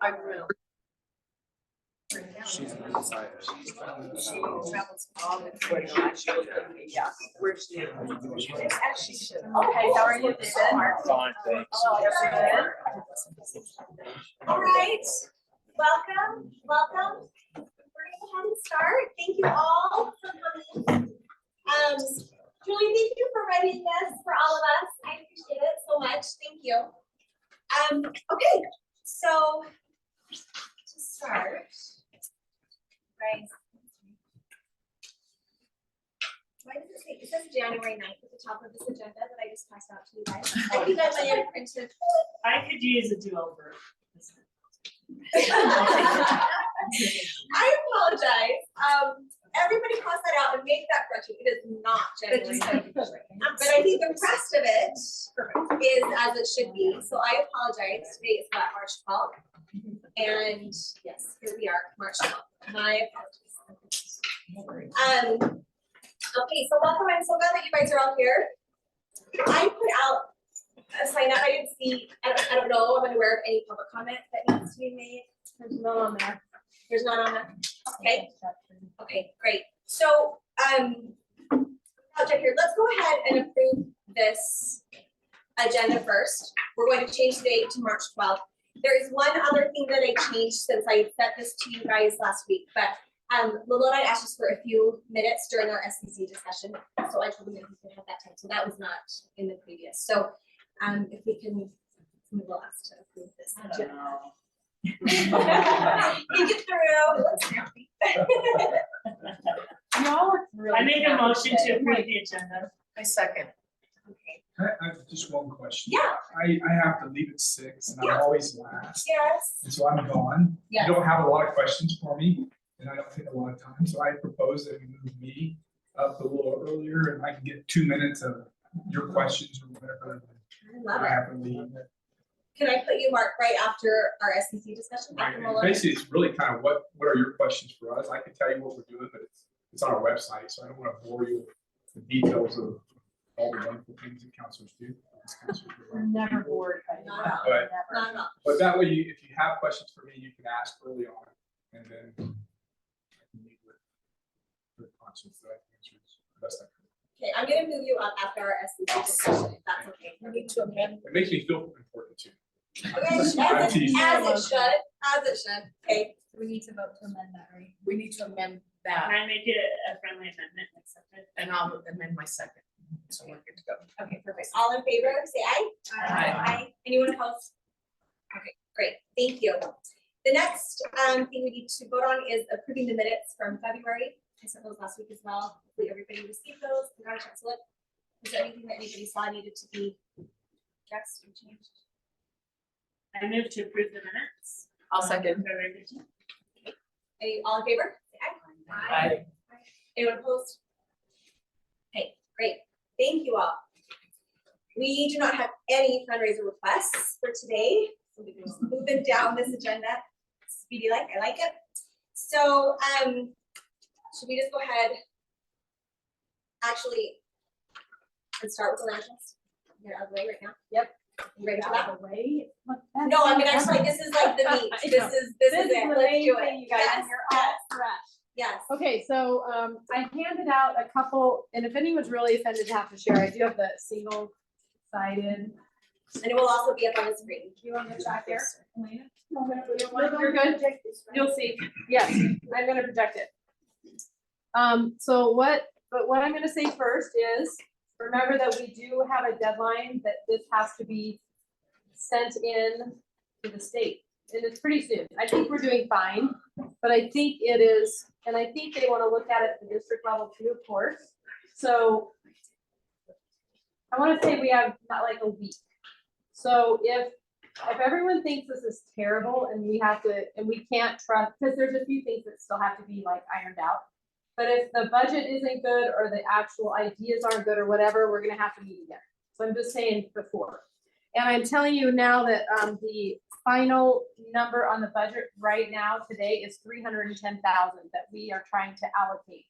I will. She's inside. She travels all the way. Yeah. Where's she? As she should. Okay, how are you, David? Fine, thanks. Oh, good. All right, welcome. We're gonna go ahead and start. Thank you all for coming. Julie, thank you for writing this for all of us. I appreciate it so much. Thank you. Okay, so to start, right. Why does it say, it says January 9th at the top of this agenda that I just passed out to you guys. I think I might have printed. I could use a do-over. I apologize. Everybody cross that out and make that correction. It is not January 9th. But I think the rest of it is as it should be. So I apologize. Today is about March 12th. And yes, here we are, March 12th. My apologies. Okay, so welcome. I'm so glad that you guys are all here. I put out a sign up. I didn't see, I don't know, I'm unaware of any public comment that needs to be made. There's none on there. There's none on there. Okay. Okay, great. So, I'll check here. Let's go ahead and approve this agenda first. We're going to change the date to March 12th. There is one other thing that I changed since I sent this to you guys last week, but Lalona asked us for a few minutes during our SCC discussion, so I told them that we could have that time. So that was not in the previous. So, if we can, we will ask to approve this agenda. Think it through. Let's happy. I make a motion to approve the agenda. I second. Okay. I have just one question. Yeah. I have to leave at 6 and I'm always last. Yes. And so I'm gone. Yes. You don't have a lot of questions for me and I don't take a lot of time. So I propose that we move me up a little earlier and I can get 2 minutes of your questions or whatever. I love I it. have to leave. Can I put you, Mark, right after our SCC discussion? Right, After and Malone? basically, it's really kind of what are your questions for us? I can tell you what we're doing, but it's on our website, so I don't want to bore you with the details of all the wonderful things that counselors do. I'm never bored. Not at all. But, Not at all. but that way, if you have questions for me, you can ask early on, and then I can meet with conscience that I can answer the best I can. Okay, I'm gonna move you up after our SCC discussion, if that's okay. We need to amend. It makes me feel important too. Okay, as it should, okay. We need to vote to amend that, right? We need to amend Can that, I make it a friendly amendment and accept it? and I'll amend my second. So we're good to go. Okay, perfect. All in favor, say aye. Aye. Anyone opposed? Okay, great, thank you. The next thing we need to vote on is approving the minutes from February. I sent those last week as well. Hopefully everybody received those and got a chance to look. Is there anything that anybody saw needed to be addressed or changed? I move to approve the minutes. I'll second. February 15th. Any, all in favor? Say aye. Anyone opposed? Okay, great. Thank you all. We do not have any fundraiser requests for today. So we're just moving down this agenda. Speedy like, I like it. So, should we just go ahead? Actually, and start with the land trust. You're out of the way right now. Yep. You ready for that? No, I mean, actually, this is like the meat. This is it. Let's do it. You guys, Yes, and you're all yes, fresh. yes. Okay, so I handed out a couple, and if anyone's really offended to have to share, I do have the single sided. And it will also be up on the screen. You want to check here, Elena? You're good. You'll see. Yes, I'm gonna project it. But what I'm gonna say first is, remember that we do have a deadline that this has to be sent in to the state, and it's pretty soon. I think we're doing fine, but I think it is, and I think they want to look at it at the district level too, of course. So I want to say we have not like a week. So if everyone thinks this is terrible and we have to, and we can't trust, because there's a few things that still have to be like ironed out. But if the budget isn't good or the actual ideas aren't good or whatever, we're gonna have to meet again. So I'm just saying before. And I'm telling you now that the final number on the budget right now today is 310,000 that we are trying to allocate.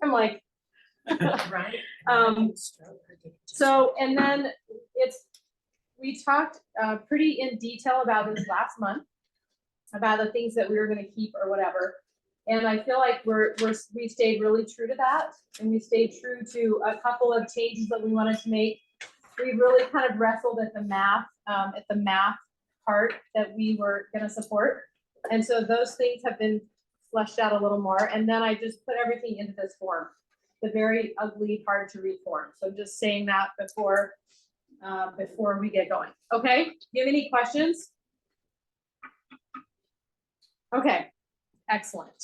I'm like, Right. so, and then it's we talked pretty in detail about this last month, about the things that we were gonna keep or whatever. And I feel like we stayed really true to that, and we stayed true to a couple of changes that we wanted to make. We really kind of wrestled at the math part that we were gonna support. And so those things have been fleshed out a little more. And then I just put everything into this form, the very ugly, hard to read form. So just saying that before we get going. Okay, do you have any questions? Okay, excellent.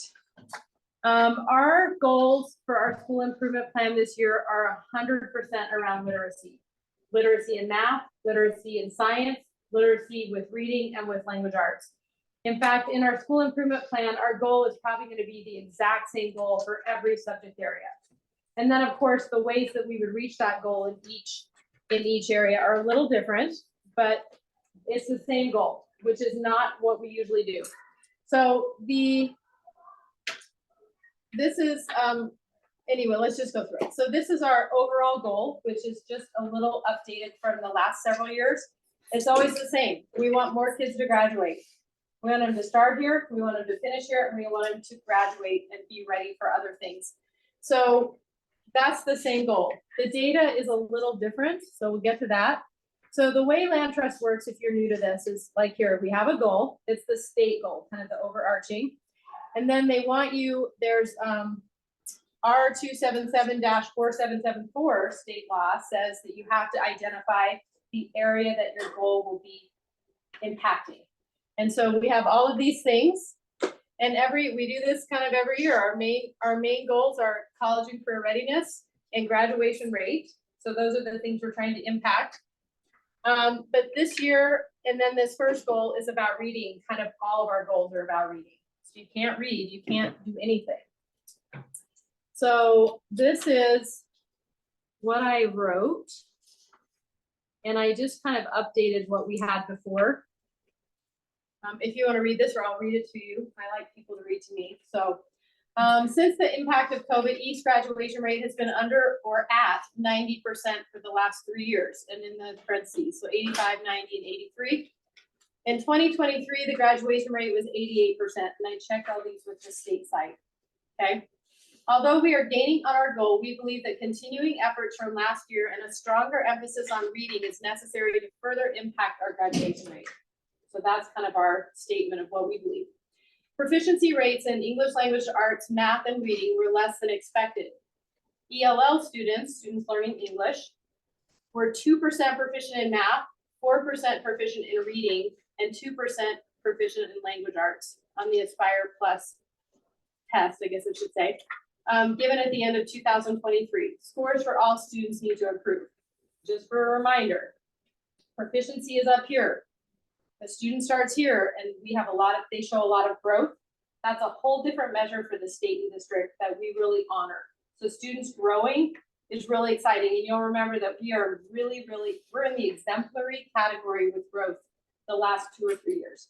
Our goals for our school improvement plan this year are 100% around literacy. Literacy in math, literacy in science, literacy with reading and with language arts. In fact, in our school improvement plan, our goal is probably going to be the exact same goal for every subject area. And then of course, the ways that we would reach that goal in each area are a little different, but it's the same goal, which is not what we usually do. So this is, anyway, let's just go through it. So this is our overall goal, which is just a little updated from the last several years. It's always the same. We want more kids to graduate. We want them to start here, we want them to finish here, and we want them to graduate and be ready for other things. So that's the same goal. The data is a little different, so we'll get to that. So the way Land Trust works, if you're new to this, is like here, we have a goal. It's the state goal, kind of the overarching. And then they want you, there's R277-4774 state law says that you have to identify the area that your goal will be impacting. And so we have all of these things, and we do this kind of every year. Our main goals are college and career readiness and graduation rate. So those are the things we're trying to impact. But this year, and then this first goal is about reading. Kind of all of our goals are about reading. So you can't read, you can't do anything. So this is what I wrote, and I just kind of updated what we had before. If you want to read this, or I'll read it to you. I like people to read to me. So since the impact of COVID, each graduation rate has been under or at 90% for the last 3 years, and in the parentheses, so 85, 90, and 83. In 2023, the graduation rate was 88%, and I checked all these with the state site, okay? Although we are gaining on our goal, we believe that continuing efforts from last year and a stronger emphasis on reading is necessary to further impact our graduation rate. So that's kind of our statement of what we believe. Proficiency rates in English language arts, math, and reading were less than expected. ELL students learning English, were 2% proficient in math, 4% proficient in reading, and 2% proficient in language arts on the Aspire Plus test, I guess I should say, given at the end of 2023. Scores for all students need to improve. Just for a reminder, proficiency is up here. The student starts here, and we have they show a lot of growth. That's a whole different measure for the state and district that we really honor. So students growing is really exciting. And you'll remember that we are we're in the exemplary category with growth the last 2 or 3 years.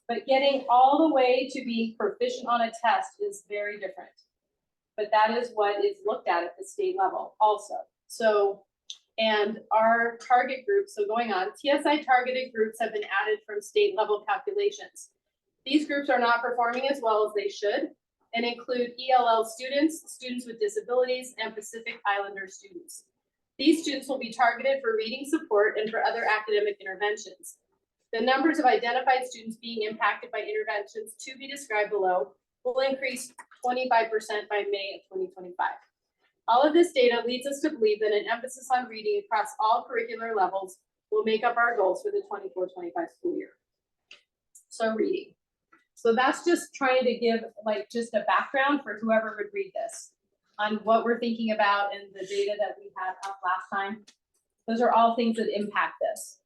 But getting all the way to being proficient on a test is very different. But that is what is looked at the state level also. So, and our target groups, so going on, TSI targeted groups have been added from state level calculations. These groups are not performing as well as they should, and include ELL students, students with disabilities, and Pacific Islander students. These students will be targeted for reading support and for other academic interventions. The numbers of identified students being impacted by interventions to be described below will increase 25% by May of 2025. All of this data leads us to believe that an emphasis on reading across all curricular levels will make up our goals for the 24-25 school year. So reading. So that's just trying to give just a background for whoever would read this on what we're thinking about and the data that we had up last time. Those are all things that impact this.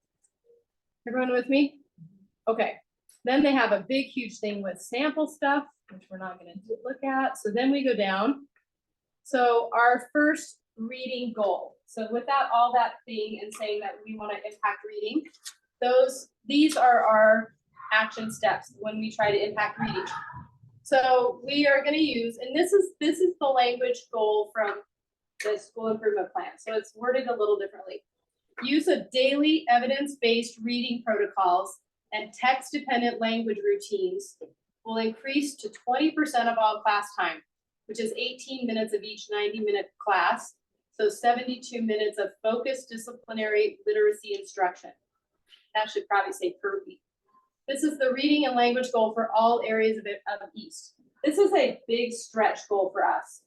Everyone with me? Okay. Then they have a big, huge thing with sample stuff, which we're not going to look at. So then we go down. So our first reading goal. So without all that thing and saying that we want to impact reading, these are our action steps when we try to impact reading. So we are going to use, and this is the language goal from the school improvement plan. So it's worded a little differently. Use of daily evidence-based reading protocols and text-dependent language routines will increase to 20% of all class time, which is 18 minutes of each 90-minute class, so 72 minutes of focused disciplinary literacy instruction. That should probably say per week. This is the reading and language goal for all areas of East. This is a big stretch goal for us.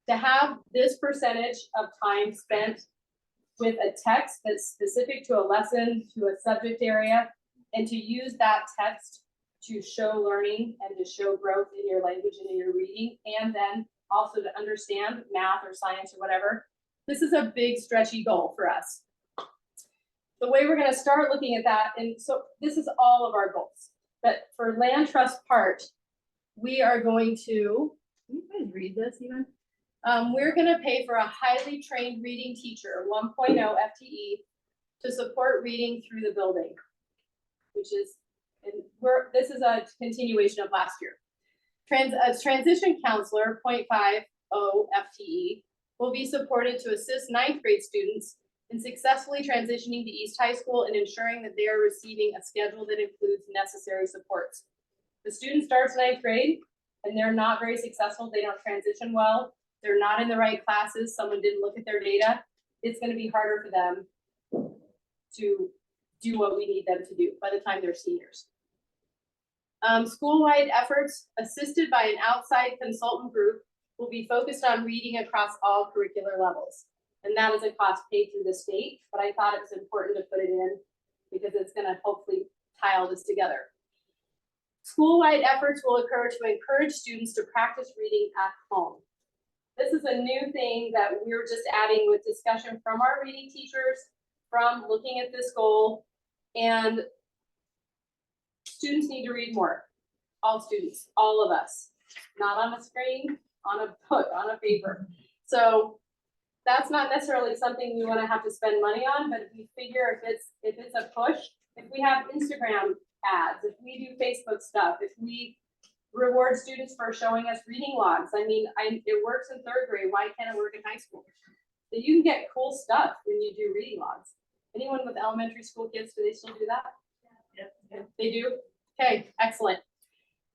To have this percentage of time spent with a text that's specific to a lesson, to a subject area, and to use that text to show learning and to show growth in your language and in your reading, and then also to understand math or science or whatever. This is a big stretchy goal for us. The way we're going to start looking at that, and so this is all of our goals, but for land trust part, we are going to, can you guys read this even? We're going to pay for a highly trained reading teacher, 1.0 FTE, to support reading through the building, which is, and this is a continuation of last year. A transition counselor, 0.50 FTE, will be supported to assist 9th grade students in successfully transitioning to East High School and ensuring that they are receiving a schedule that includes necessary supports. The student starts 9th grade and they're not very successful, they don't transition well, they're not in the right classes, someone didn't look at their data, it's going to be harder for them to do what we need them to do by the time they're seniors. School-wide efforts assisted by an outside consultant group will be focused on reading across all curricular levels. And that is a cost paid through the state, but I thought it was important to put it in because it's going to hopefully tie all this together. School-wide efforts will occur to encourage students to practice reading at home. This is a new thing that we're just adding with discussion from our reading teachers, from looking at this goal, and students need to read more. All students, all of us, not on a screen, on a book, on a paper. So that's not necessarily something we want to have to spend money on, but if we figure if it's a push, if we have Instagram ads, if we do Facebook stuff, if we reward students for showing us reading logs, I mean, it works in 3rd grade, why can't it work in high school? So you can get cool stuff when you do reading logs. Anyone with elementary school kids, do they still do that? Yep. They do? Okay, excellent.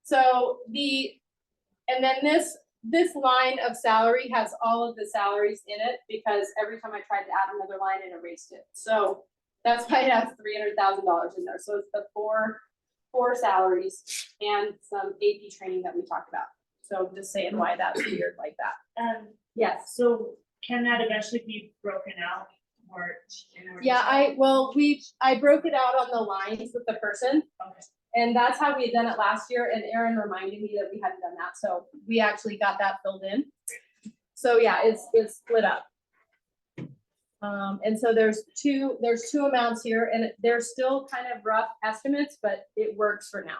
So and then this line of salary has all of the salaries in it because every time I tried to add another line, it erased it. So that's why it has $300,000 in there. So it's the four salaries and some AP training that we talked about. So I'm just saying why that's weird like that. Yes. So can that eventually be broken out or? Yeah, I broke it out on the lines with the person. Okay. And that's how we had done it last year. And Erin reminded me that we hadn't done that. So we actually got that filled in. So yeah, it's split up. And so there's two amounts here and they're still kind of rough estimates, but it works for now.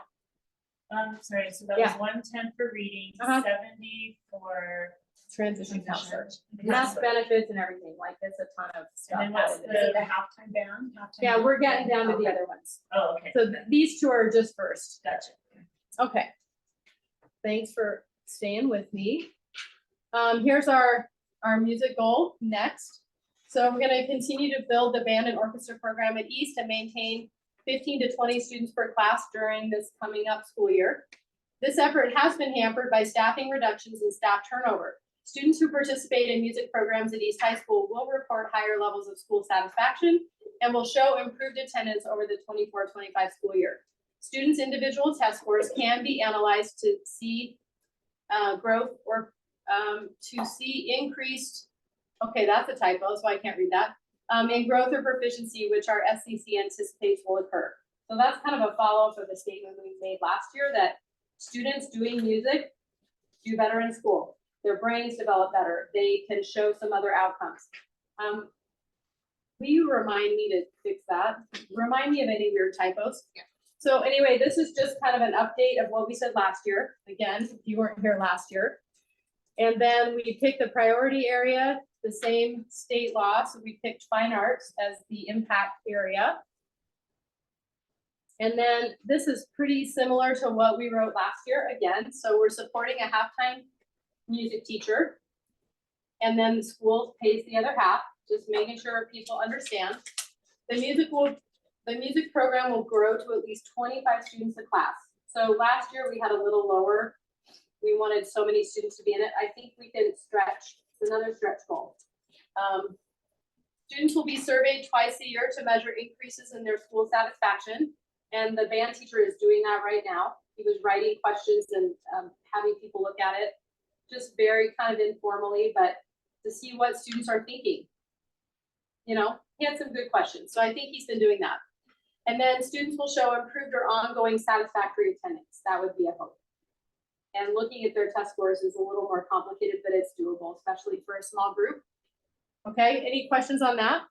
Sorry, so that was 110 for reading, 70 for transition counselor. And that's benefits and everything, like there's a ton of stuff. And then what's the halftime band? Yeah, we're getting down to the other ones. Oh, okay. So these two are just first. Gotcha. Okay. Thanks for staying with me. Here's our music goal next. So we're going to continue to build the band and orchestra program at East and maintain 15 to 20 students per class during this coming up school year. This effort has been hampered by staffing reductions and staff turnover. Students who participate in music programs at East High School will report higher levels of school satisfaction and will show improved attendance over the 24-25 school year. Students' individual test scores can be analyzed to see growth or to see increased, okay, that's a typo, so I can't read that, in growth or proficiency, which our SCC anticipates will occur. So that's kind of a follow-up of the statement we made last year that students doing music do better in school. Their brains develop better. They can show some other outcomes. Will you remind me to fix that? Remind me of any weird typos. Yeah. So anyway, this is just kind of an update of what we said last year. Again, if you weren't here last year. And then we picked the priority area, the same state law. So we picked fine arts as the impact area. And then this is pretty similar to what we wrote last year again. So we're supporting a halftime music teacher. And then the school pays the other half, just making sure people understand. The music program will grow to at least 25 students a class. So last year we had a little lower. We wanted so many students to be in it. I think we can stretch. It's another stretch goal. Students will be surveyed twice a year to measure increases in their school satisfaction. And the band teacher is doing that right now. He was writing questions and having people look at it, just very kind of informally, but to see what students are thinking. You know, he had some good questions. So I think he's been doing that. And then students will show improved or ongoing satisfactory attendance. That would be a hope. And looking at their test scores is a little more complicated, but it's doable, especially for a small group. Okay, any questions on that?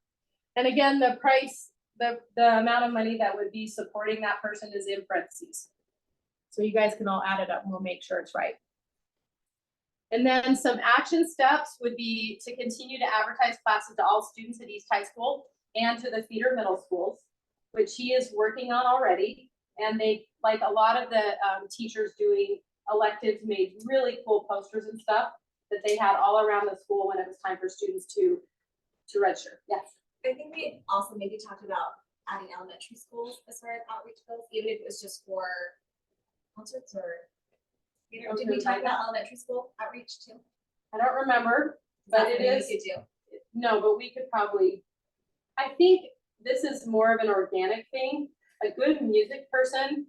And again, the price, the amount of money that would be supporting that person is in parentheses. So you guys can all add it up and we'll make sure it's right. And then some action steps would be to continue to advertise classes to all students at East High School and to the feeder middle schools, which he is working on already. And they, like a lot of the teachers doing electives, made really cool posters and stuff that they had all around the school when it was time for students to register. Yes. I think we also maybe talked about adding elementary schools as far as outreach goes, even if it was just for concerts or, you know, did we talk about elementary school outreach too? I don't remember, but it is. We could do. No, but we could probably, I think this is more of an organic thing. A good music person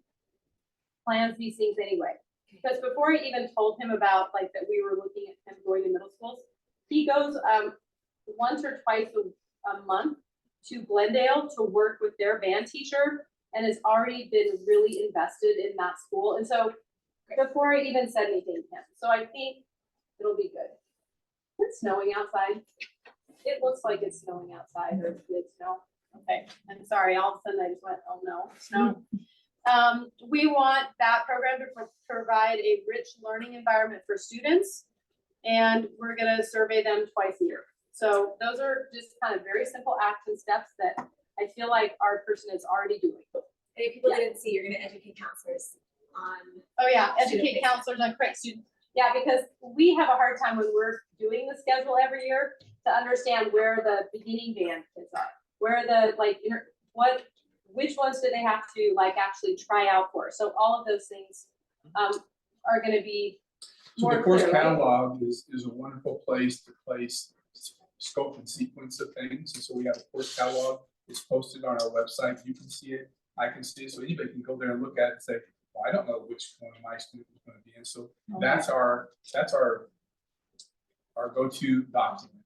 plans these things anyway. Because before I even told him about like that we were looking at him going to middle schools, he goes once or twice a month to Glendale to work with their band teacher and has already been really invested in that school. And so before I even said anything to him, so I think it'll be good. It's snowing outside. It looks like it's snowing outside, or it's snow. Okay, I'm sorry. All of a sudden I just went, oh no, snow. We want that program to provide a rich learning environment for students, and we're going to survey them twice a year. So those are just kind of very simple action steps that I feel like our person is already doing. And if people didn't see, you're going to educate counselors on. Oh yeah, educate counselors on correct students. Yeah, because we have a hard time when we're doing the schedule every year to understand where the beginning band kids are, where the like which ones do they have to like actually try out for? So all of those things are going to be So more the course clear, right? catalog is a wonderful place to place scope and sequence of things. And so we have a course catalog. It's posted on our website. You can see it. I can see it. So anybody can go there and look at it and say, well, I don't know which one of my students is going to be in. So that's our go-to document.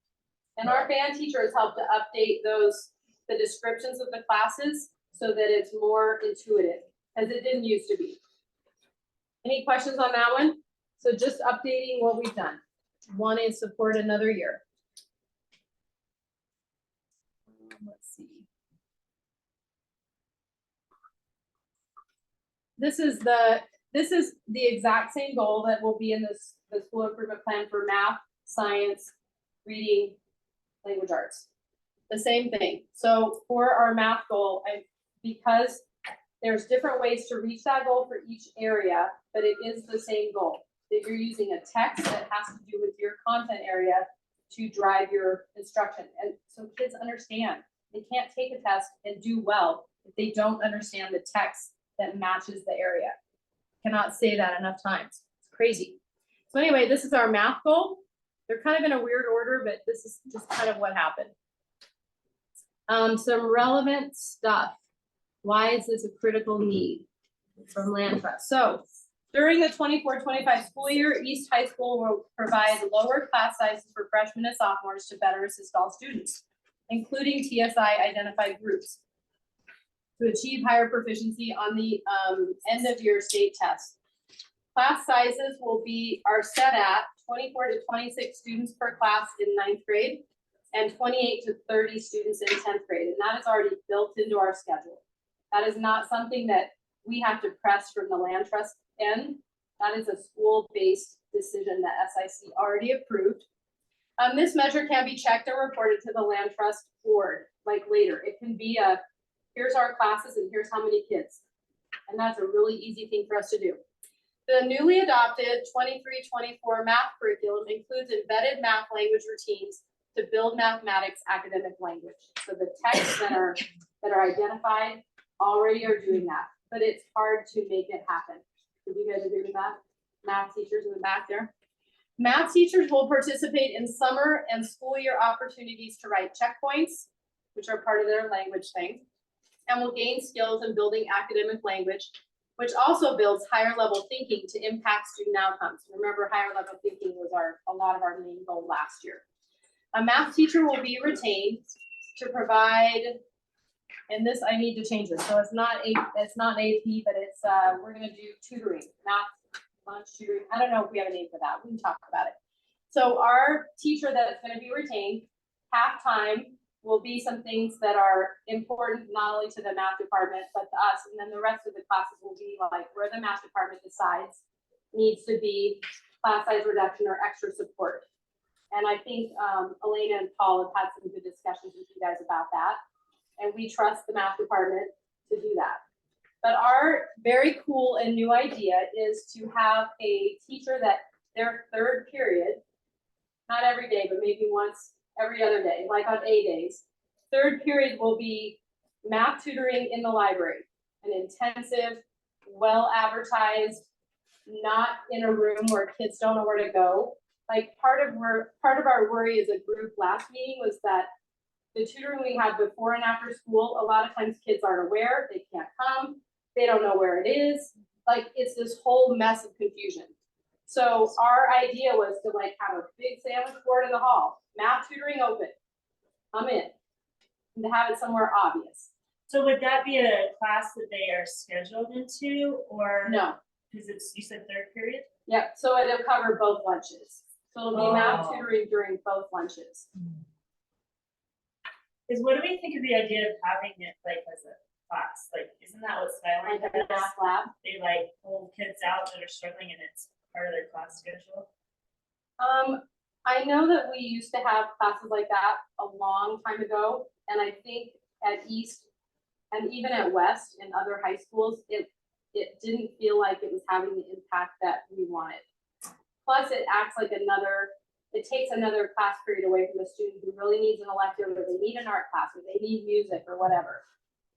And our band teacher has helped to update the descriptions of the classes so that it's more intuitive, as it didn't used to be. Any questions on that one? So just updating what we've done. One is support another year. Let's see. This is the exact same goal that will be in the school improvement plan for math, science, reading, language arts. The same thing. So for our math goal, because there's different ways to reach that goal for each area, but it is the same goal, that you're using a text that has to do with your content area to drive your instruction. And so kids understand. They can't take a test and do well if they don't understand the text that matches the area. Cannot say that enough times. It's crazy. So anyway, this is our math goal. They're kind of in a weird order, but this is just kind of what happened. Some relevant stuff. Why is this a critical need from Land Trust? So during the 24-25 school year, East High School will provide lower class sizes for freshmen and sophomores to better assist all students, including TSI identified groups, to achieve higher proficiency on the end of year state test. Class sizes are set at 24 to 26 students per class in 9th grade and 28 to 30 students in 10th grade. And that is already built into our schedule. That is not something that we have to press from the Land Trust end. That is a school-based decision that SIC already approved. This measure can be checked and reported to the Land Trust board, like later. It can be here's our classes and here's how many kids. And that's a really easy thing for us to do. The newly adopted 23-24 math curriculum includes embedded math language routines to build mathematics academic language. So the texts that are identified already are doing that, but it's hard to make it happen. Would you guys agree with that? Math teachers in the back there. Math teachers will participate in summer and school year opportunities to write checkpoints, which are part of their language thing, and will gain skills in building academic language, which also builds higher level thinking to impact student outcomes. Remember, higher level thinking was a lot of our main goal last year. A math teacher will be retained to provide, and this, I need to change this. So it's not an AP, but it's, we're gonna do tutoring, math, lunch tutoring. I don't know if we have a name for that. We can talk about it. So our teacher that's gonna be retained, half-time, will be some things that are important, not only to the math department, but to us. And then the rest of the classes will be like where the math department decides needs to be class size reduction or extra support. And I think Elena and Paul have had some good discussions with you guys about that. And we trust the math department to do that. But our very cool and new idea is to have a teacher that their third period, not every day, but maybe once every other day, like on A days, third period will be math tutoring in the library, an intensive, well advertised, not in a room where kids don't know where to go. Like part of our worry as a group last meeting was that the tutoring we had before and after school, a lot of times kids aren't aware, they can't come, they don't know where it is. Like it's this whole mess of confusion. So our idea was to like have a big sandwich board in the hall, math tutoring open, come in, and to have it somewhere obvious. So would that be a class that they are scheduled into, or? No. Because it's, you said third period? Yep, so it'll cover both lunches. So it'll be math Oh. tutoring during both lunches. Because what do we think of the idea of having it like as a class? Like, isn't that what Skyline Like a does? math lab. They like pull kids out that are struggling and it's part of their class schedule. I know that we used to have classes like that a long time ago, and I think at East and even at West and other high schools, it didn't feel like it was having the impact that we wanted. Plus, it acts like it takes another class period away from a student who really needs an elective, or they need an art class, or they need music or whatever.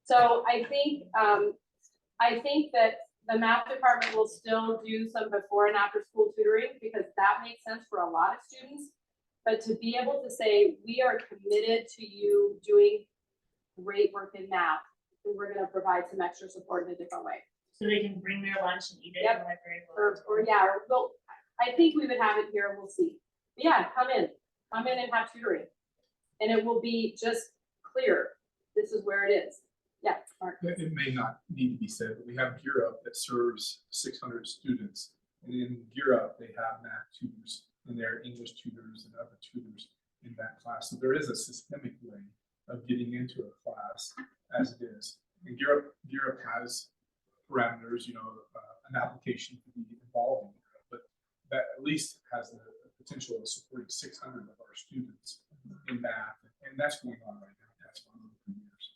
So I think that the math department will still do some before and after school tutoring because that makes sense for a lot of students. But to be able to say, we are committed to you doing great work in math, and we're gonna provide some extra support in a different way. So they can bring their lunch and eat it in Yep. the library. Or well, I think we would have it here, we'll see. But yeah, come in and have tutoring. And it will be just clear, this is where it is. Yeah, Mark. It may not need to be said, but we have Gear Up that serves 600 students. And in Gear Up, they have math tutors and their English tutors and other tutors in that class. So there is a systemic way of getting into a class as it is. And Gear Up has parameters, an application to be involved in Gear Up, but that at least has the potential of supporting 600 of our students in math. And that's going on right now. That's going on for years.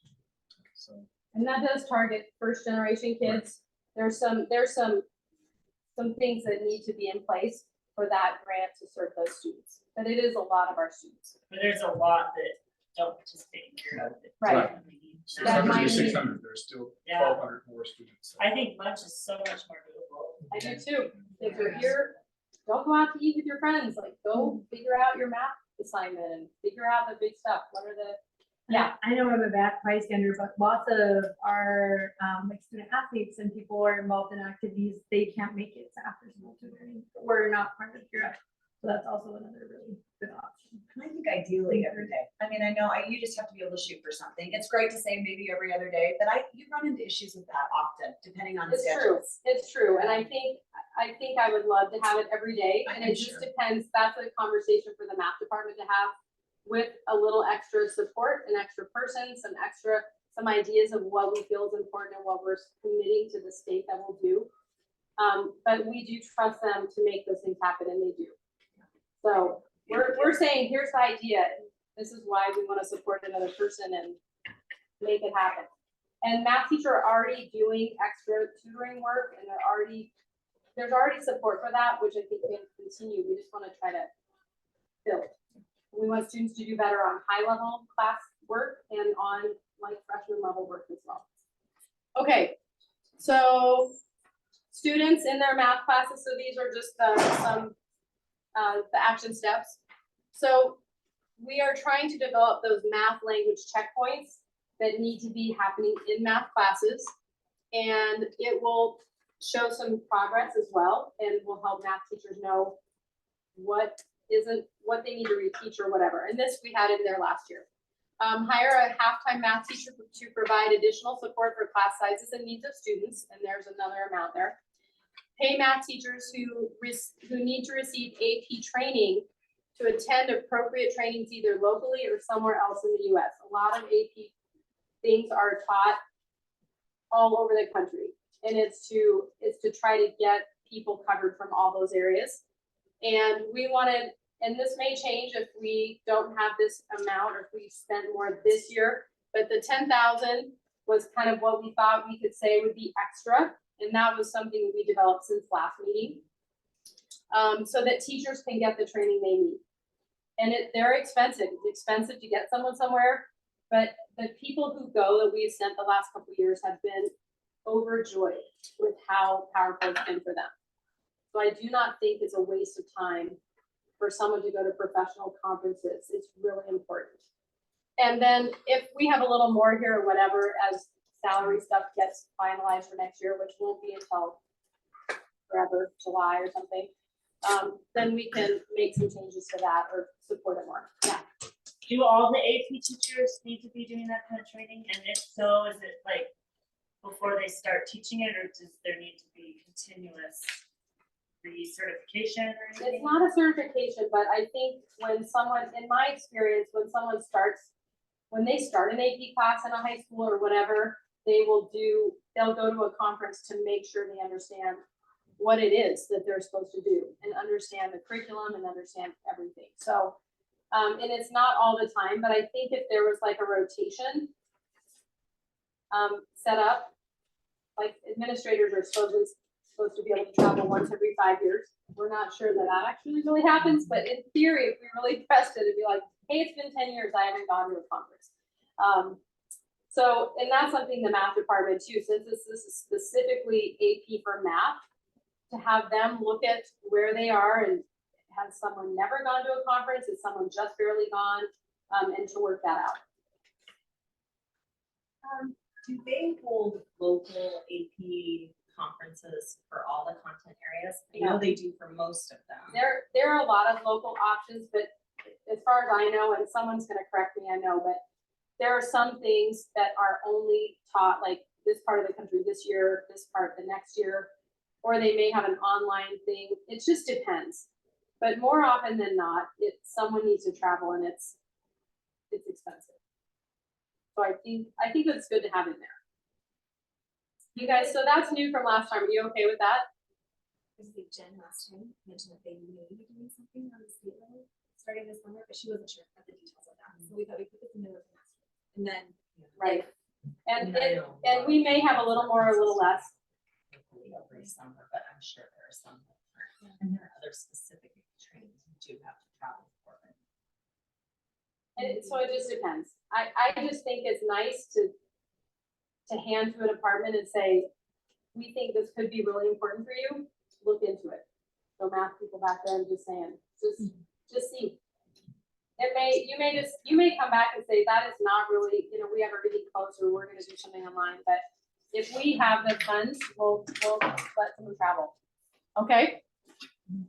So. And that does target first generation kids. Right. There's some things that need to be in place for that grant to serve those students. But it is a lot of our students. But there's a lot that don't participate in Gear Up. Right. 600 to 600, there's still 1,200 more students. So. I think lunch is so much more doable. I do too. If you're here, don't go out to eat with your friends. Like go figure out your math assignment and figure out the big stuff. What are the I know I'm a bad bystander, but lots of our like student athletes and people who are involved in activities, they can't make it to after school tutoring. We're not part of Europe. So that's also another really good option. I think ideally every day. I mean, I know you just have to be able to shoot for something. It's great to say maybe every other day, but you run into issues with that often, depending on the schedules. It's true. And I think I would love to have it every day. And it just depends. That's a conversation for the math department to have with a little extra support, an extra person, some ideas of what we feel is important and what we're committing to the state that we'll do. But we do trust them to make those things happen, and they do. So we're saying, here's the idea. This is why we want to support another person and make it happen. And math teacher are already doing extra tutoring work, and there's already support for that, which I think can continue. We just want to try to build. We want students to do better on high level class work and on like freshman level work as well. Okay, so students in their math classes, so these are just the action steps. So we are trying to develop those math language checkpoints that need to be happening in math classes. And it will show some progress as well and will help math teachers know what they need to reteach or whatever. And this we had in there last year. Hire a half-time math teacher to provide additional support for class sizes and needs of students, and there's another amount there. Pay math teachers who need to receive AP training to attend appropriate trainings either locally or somewhere else in the US. A lot of AP things are taught all over the country, and it's to try to get people covered from all those areas. And we wanted, and this may change if we don't have this amount or if we spend more this year, but the 10,000 was kind of what we thought we could say would be extra. And that was something we developed since last meeting. So that teachers can get the training they need. And they're expensive. It's expensive to get someone somewhere, but the people who go that we've sent the last couple of years have been overjoyed with how powerful it's been for them. So I do not think it's a waste of time for someone to go to professional conferences. It's really important. And then if we have a little more here or whatever, as salary stuff gets finalized for next year, which won't be until forever, July or something, then we can make some changes to that or support it more. Yeah. Do all the AP teachers need to be doing that kind of training? And if so, is it like before they start teaching it, or does there need to be continuous recertification or anything? It's not a certification, but I think when someone, in my experience, when they start an AP class in a high school or whatever, they'll go to a conference to make sure they understand what it is that they're supposed to do and understand the curriculum and understand everything. So, and it's not all the time, but I think if there was like a rotation set up, like administrators are supposed to be able to travel once every 5 years. We're not sure that actually really happens, but in theory, if we really pressed it, it'd be like, hey, it's been 10 years, I haven't gone to a conference. So, and that's something the math department too, since this is specifically AP for math, to have them look at where they are and has someone never gone to a conference, is someone just barely gone, and to work that out. Do they hold local AP conferences for all the content areas? I know they do for most of them. There are a lot of local options, but as far as I know, and someone's gonna correct me, I know, but there are some things that are only taught like this part of the country this year, this part the next year, or they may have an online thing. It just depends. But more often than not, someone needs to travel and it's expensive. So I think it's good to have in there. You guys, so that's new from last time. Are you okay with that? I think Jen last time mentioned that they may be doing something on the state level starting this summer, but she wasn't sure about the details of that. So we thought we put this in there with the master. And then, Right. And I know a lot we of may have a little more, a little less. Every summer, but I'm sure there are some that aren't. And there are other specific trainings you do have to travel for. So it just depends. I just think it's nice to hand to a department and say, we think this could be really important for you, look into it. So math people back there, I'm just saying, just see. You may come back and say, that is not really, we have everything closed, or we're gonna do something online, but if we have the funds, we'll let someone travel. Okay?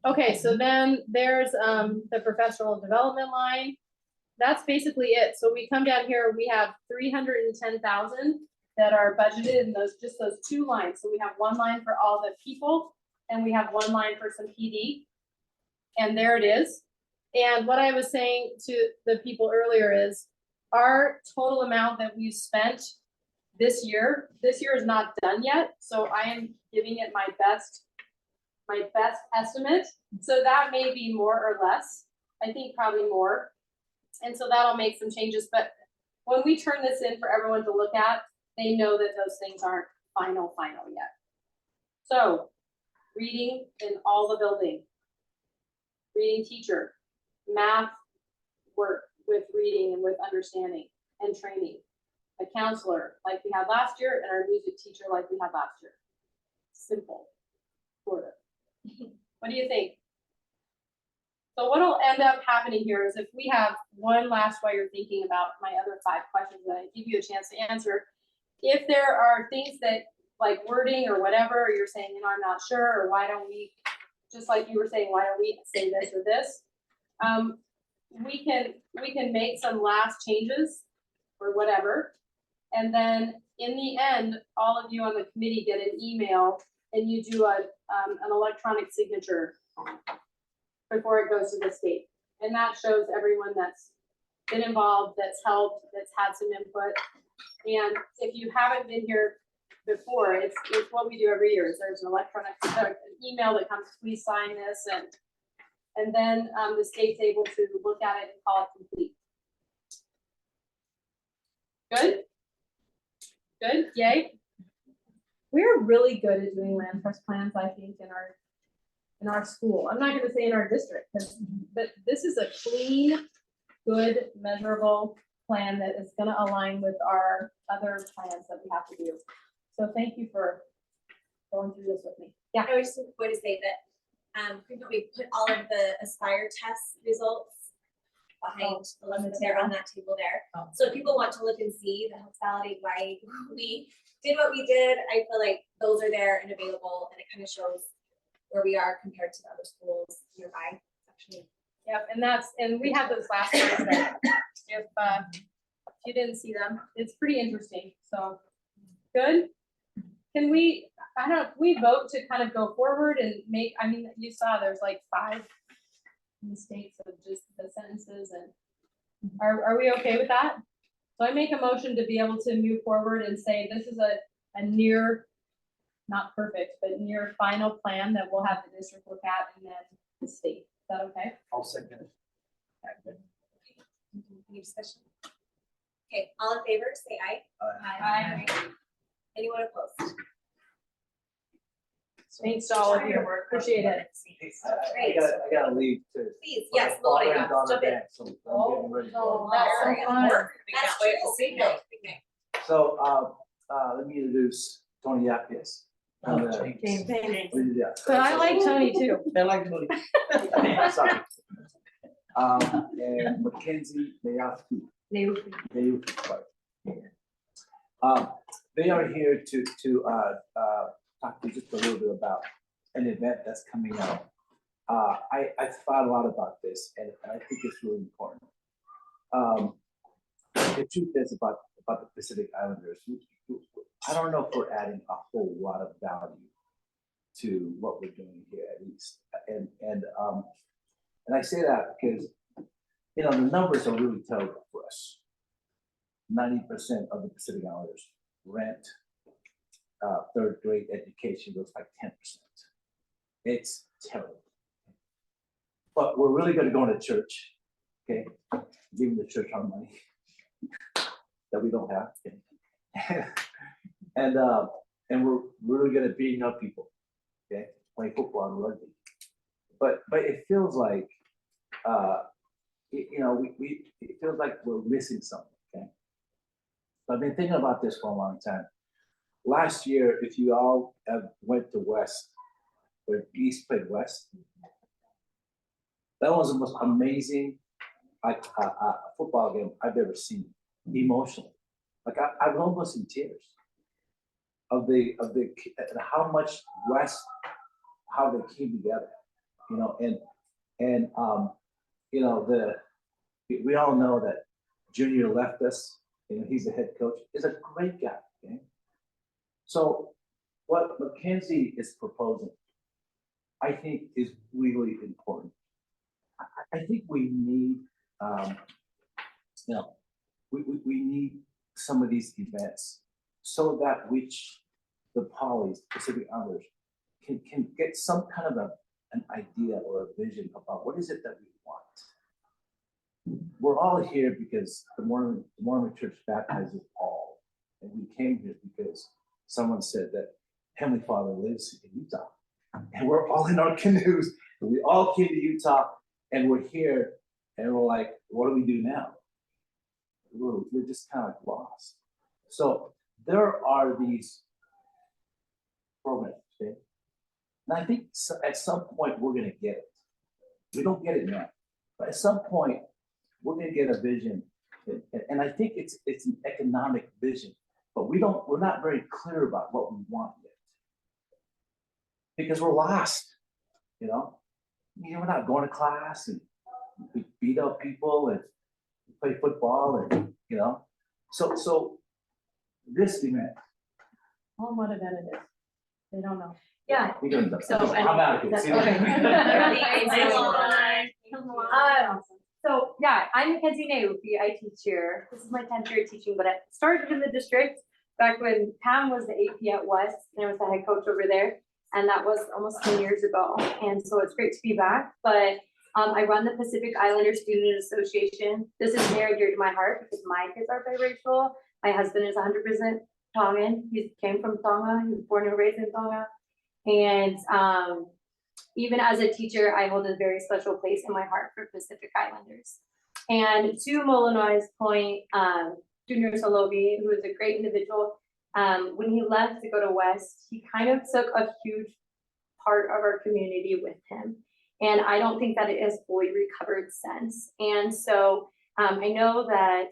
Okay, so then there's the professional development line. That's basically it. So we come down here, we have 310,000 that are budgeted in those two lines. So we have one line for all the people and we have one line for some PD. And there it is. And what I was saying to the people earlier is our total amount that we've spent this year is not done yet. So I am giving it my best estimate. So that may be more or less. I think probably more. And so that'll make some changes. But when we turn this in for everyone to look at, they know that those things aren't final yet. So reading in all the building, reading teacher, math work with reading and with understanding and training. A counselor like we had last year and our music teacher like we had last year. Simple, sort of. What do you think? So what'll end up happening here is if we have one last while you're thinking about my other 5 questions that I give you a chance to answer. If there are things that like wording or whatever, or you're saying, I'm not sure, or why don't we, just like you were saying, why don't we say this or this? We can make some last changes or whatever. And then in the end, all of you on the committee get an email and you do an electronic signature before it goes to the state. And that shows everyone that's been involved, that's helped, that's had some input. And if you haven't been here before, it's what we do every year. Is there's an electronic an email that comes, please sign this, and then the state's able to look at it and call it complete. Good? Good, yay? We're really good at doing land trust plans, I think, in our school. I'm not gonna say in our district, but this is a clean, good, measurable plan that is gonna align with our other plans that we have to do. So thank you for going through this with me. Yeah. I was just going to say that, we put all of the Aspire test results behind the list there on that table there. Oh. So if people want to look and see that helps validate why we did what we did, I feel like those are there and available, and it kind of shows where we are compared to the other schools nearby, actually. Yep, and we have those last ones there. If you didn't see them, it's pretty interesting. So good. Can we vote to kind of go forward and make, I mean, you saw there's like 5 mistakes of just the sentences, and are we okay with that? So I make a motion to be able to move forward and say this is a near, not perfect, but near final plan that we'll have the district look at and then the state. Is that okay? I'll second it. Any discussion? Okay, all in favor, say aye. Aye. Anyone opposed? Thanks to all of you. Appreciate it. Great. I gotta leave too. Please, yes, My Lord, father's on the jump in. bench, so I'm getting ready to go. That's so Alright. fun. That's true. Big night, big night. So, let me introduce Tony Yapkis. James. Yeah. But I like Tony too. I like Tony. Sorry. And Mackenzie Mayowski. They are here to talk to you just a little bit about an event that's coming up. I thought a lot about this, and I think it's really important. The truth is about the Pacific Islanders. I don't know if we're adding a whole lot of value to what we're doing here, at least. And I say that because the numbers are really terrible for us. 90% of the Pacific Islanders rent. Third grade education goes like 10%. It's terrible. But we're really going to go to church, okay? Giving the church our money that we don't have, and we're really good at beating up people, okay? Playing football and rugby, but it feels like it feels like we're missing something, okay? So I've been thinking about this for a long time. Last year, if you all went to West, where East played West, that was the most amazing football game I've ever seen. Emotional, like I was almost in tears of the how much West, how they came together, and we all know that Junior left us. He's the head coach. He's a great guy. Okay, so what Mackenzie is proposing, I think, is really important. I think we need, we need some of these events so that the polys, Pacific Islanders, can get some kind of an idea or a vision about what is it that we want. We're all here because the Mormon Church baptizes all, and we came here because someone said that Heavenly Father lives in Utah, and we're all in our canoes, and we all came to Utah, and we're here And we're like, what do we do now? We're just kind of lost. So there are these programs, okay? And I think at some point we're gonna get it. We don't get it now, but at some point we're gonna get a vision. And I think it's an economic vision, but we're not very clear about what we want yet. Because we're lost, you know? We're not going to class and we beat up people and play football and, you know? So this event, Tell them what event it is. They don't know. Yeah. So, I'm out of here. that's See you later. So, yeah, I'm Mackenzie Naoki. I teach here. This is my 10th year teaching, but I started in the district back when Pam was the AP at West, and I was the head coach over there. And that was almost 10 years ago. And so it's great to be back. But I run the Pacific Islander Student Association. This is near and dear to my heart because my kids are biracial. My husband is 100% Tongan. He came from Tonga. He was born and raised in Tonga. And even as a teacher, I hold a very special place in my heart for Pacific Islanders. And to Molinoy's point, Junior Solobi, who is a great individual, when he left to go to West, he kind of took a huge part of our community with him. And I don't think that it has fully recovered since. And so I know that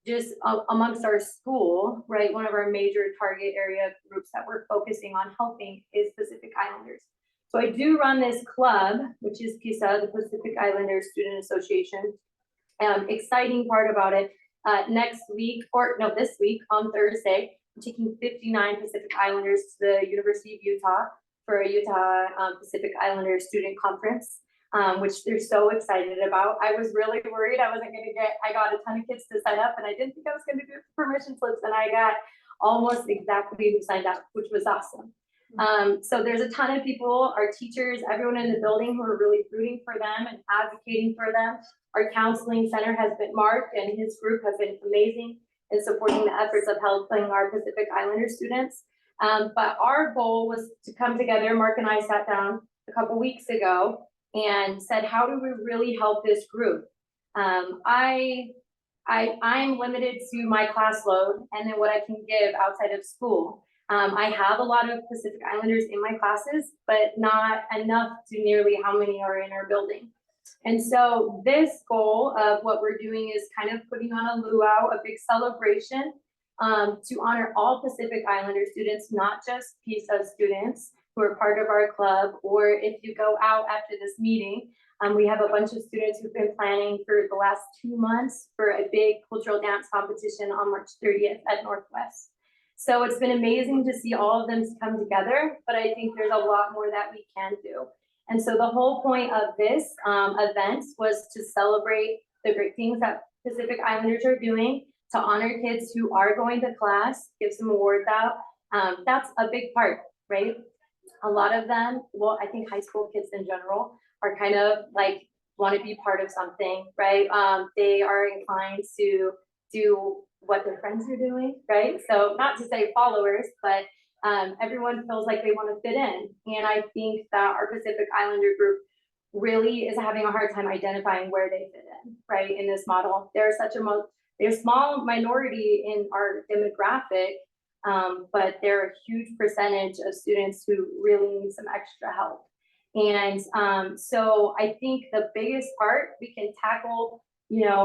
just amongst our school, right, one of our major target area groups that we're focusing on helping is Pacific Islanders. So I do run this club, which is PISA, the Pacific Islanders Student Association. Exciting part about it, this week on Thursday, I'm taking 59 Pacific Islanders to the University of Utah for a Utah Pacific Islanders Student Conference, which they're so excited about. I was really worried I got a ton of kids to sign up and I didn't think I was gonna do permission slips, and I got almost exactly who signed up, which was awesome. So there's a ton of people, our teachers, everyone in the building who are really rooting for them and advocating for them. Our counseling center has been, Mark and his group has been amazing in supporting the efforts of helping our Pacific Islander students. But our goal was to come together. Mark and I sat down a couple weeks ago and said, how do we really help this group? I'm limited to my class load and then what I can give outside of school. I have a lot of Pacific Islanders in my classes, but not enough to nearly how many are in our building. And so this goal of what we're doing is kind of putting on a luau, a big celebration to honor all Pacific Islander students, not just PISA students who are part of our club, or if you go out after this meeting, we have a bunch of students who've been planning for the last 2 months for a big cultural dance competition on March 30th at Northwest. So it's been amazing to see all of them come together, but I think there's a lot more that we can do. And so the whole point of this event was to celebrate the great things that Pacific Islanders are doing, to honor kids who are going to class, give some awards out. That's a big part, right? A lot of them, well, I think high school kids in general are kind of like want to be part of something, right? They are inclined to do what their friends are doing, right? So not to say followers, but everyone feels like they want to fit in. And I think that our Pacific Islander group really is having a hard time identifying where they fit in, right? In this model, they're a small minority in our demographic, but they're a huge percentage of students who really need some extra help. And so I think the biggest part we can tackle,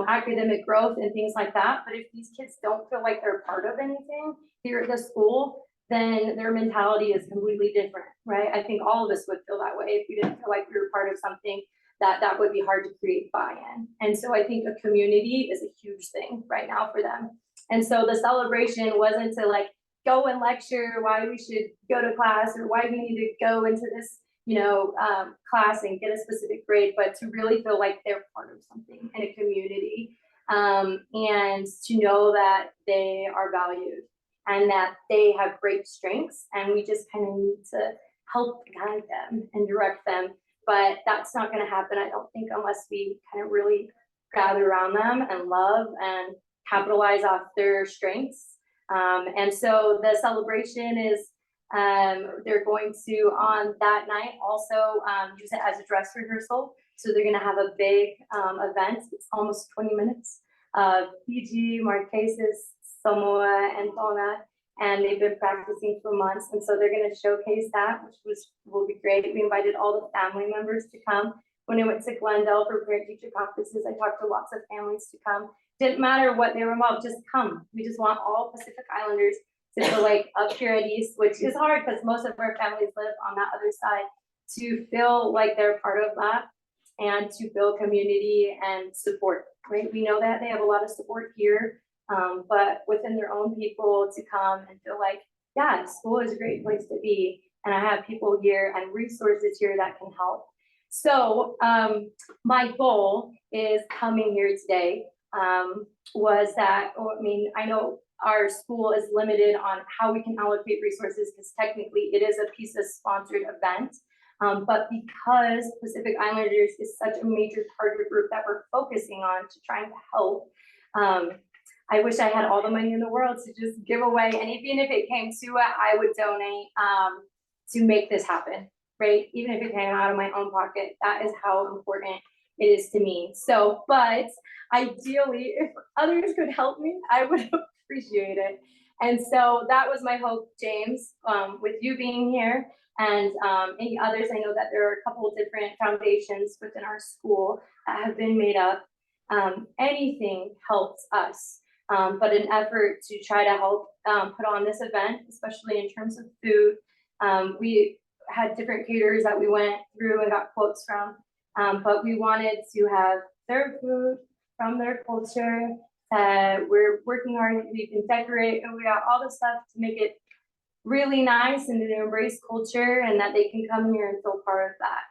academic growth and things like that. But if these kids don't feel like they're part of anything here at the school, then their mentality is completely different, right? I think all of us would feel that way if we didn't feel like we were part of something that would be hard to create buy-in. And so I think a community is a huge thing right now for them. And so the celebration wasn't to like go and lecture why we should go to class or why we need to go into this class and get a specific grade, but to really feel like they're part of something in a community, and to know that they are valued and that they have great strengths, and we just kind of need to help guide them and direct them. But that's not going to happen, I don't think, unless we kind of really gather around them and love and capitalize off their strengths. And so the celebration is, they're going to, on that night, also use it as a dress rehearsal. So they're gonna have a big event, it's almost 20 minutes. Fiji, Marquesas, Samoa, and Tonga, and they've been practicing for months, and so they're gonna showcase that, will be great. We invited all the family members to come. When I went to Glendale for parent-teacher conferences, I talked to lots of families to come. Didn't matter what they were involved, just come. We just want all Pacific Islanders to feel like up here at East, which is hard because most of our families live on that other side, to feel like they're part of that and to build community and support, right? We know that they have a lot of support here, but within their own people to come and feel like, yeah, school is a great place to be. And I have people here and resources here that can help. So my goal is coming here today was that, I know our school is limited on how we can allocate resources because technically it is a PISA sponsored event. But because Pacific Islanders is such a major target group that we're focusing on to trying to help, I wish I had all the money in the world to just give away. And even if it came to it, I would donate to make this happen, right? Even if it came out of my own pocket, that is how important it is to me. So, but ideally, if others could help me, I would appreciate it. And so that was my hope, James, with you being here and any others. I know that there are a couple of different foundations within our school that have been made up. Anything helps us, but an effort to try to help put on this event, especially in terms of food. We had different caterers that we went through and got quotes from, but we wanted to have their food from their culture. We're working hard, we can decorate, and we got all the stuff to make it really nice and to embrace culture and that they can come here and feel part of that.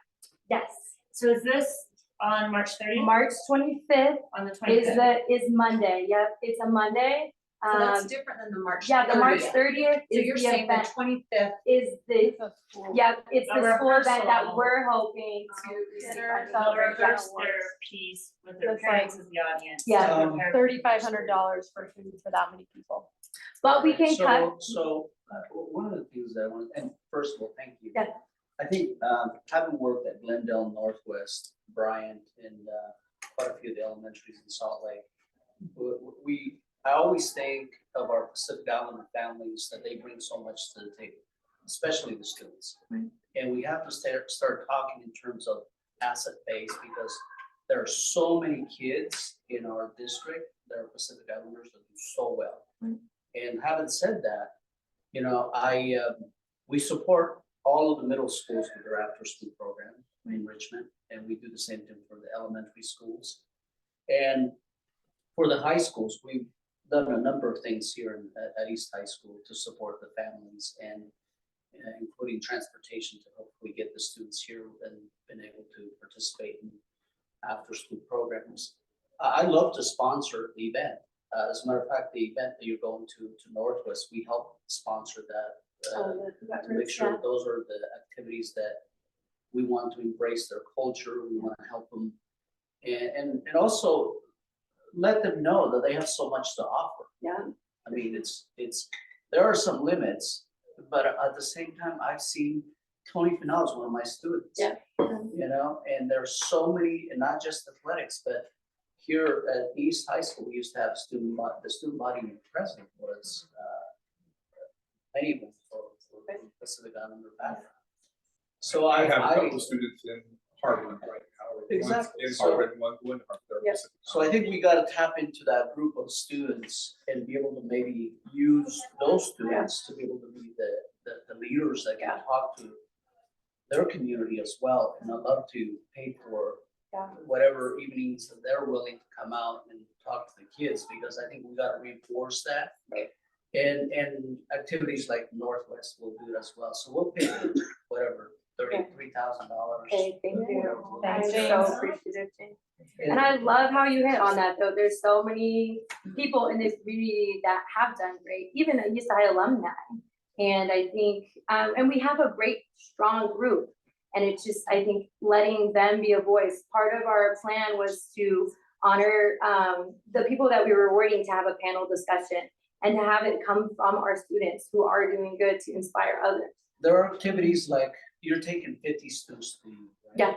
Yes. So is this on March 30th? March 25th On the 25th? is Monday. Yep, it's a Monday. So that's different than the March. Yeah, the March 30th. 30th So is you're the saying the event, 25th. is the, yeah, it's A the school event that rehearsal. we're hoping to receive. Dinner, They'll celebration, rehearse awards. their piece with their That's parents as the audience. Yeah. to prepare for $3,500 for food for that many people. But we can cut. So one of the things that I want, and first of all, thank you. Yeah. I think having worked at Glendale Northwest, Bryant, and quite a few of the elementaries in Salt Lake, I always think of our Pacific Islander families that they bring so much to the table, especially the students. Right. And we have to start talking in terms of asset base because there are so many kids in our district that are Pacific Islanders that do so well. Right. And having said that, you know, we support all of the middle schools with their after-school program enrichment, and we do the same thing for the elementary schools. And for the high schools, we've done a number of things here at East High School to support the families and including transportation to hopefully get the students here and been able to participate in after-school programs. I love to sponsor the event. As a matter of fact, the event that you're going to Northwest, we help sponsor that to make sure that those are the activities that we want to embrace their culture. We want to help them and also let them know that they have so much to offer. Yeah. I mean, there are some limits, but at the same time, I've seen Tony Finau is one of my students. Yeah. You know, and there's so many, and not just athletics, but here at East High School, we used to have the student body president was many of them for Pacific Islander background. So I have a I couple students in Harvard right now. Exactly. One's in Harvard and one's in Harvard. Yeah. So I think we gotta tap into that group of students and be able to maybe use those students to be able to be the leaders that can talk to their community as well. And I'd love to pay for whatever evenings that they're willing to come out and talk to the kids, because I think we gotta reinforce that. Right. And activities like Northwest will do it as well. So we'll pay whatever, $33,000. Okay, thank you. Thanks, I'm James. so appreciative, James. And I love how you hit on that though. There's so many people in this community that have done great, even at East High alumni. And I think, and we have a great, strong group. And it's just, I think, letting them be a voice. Part of our plan was to honor the people that we were rewarding, to have a panel discussion and to have it come from our students who are doing good to inspire others. There are activities like you're taking 50 students to, right? Yeah.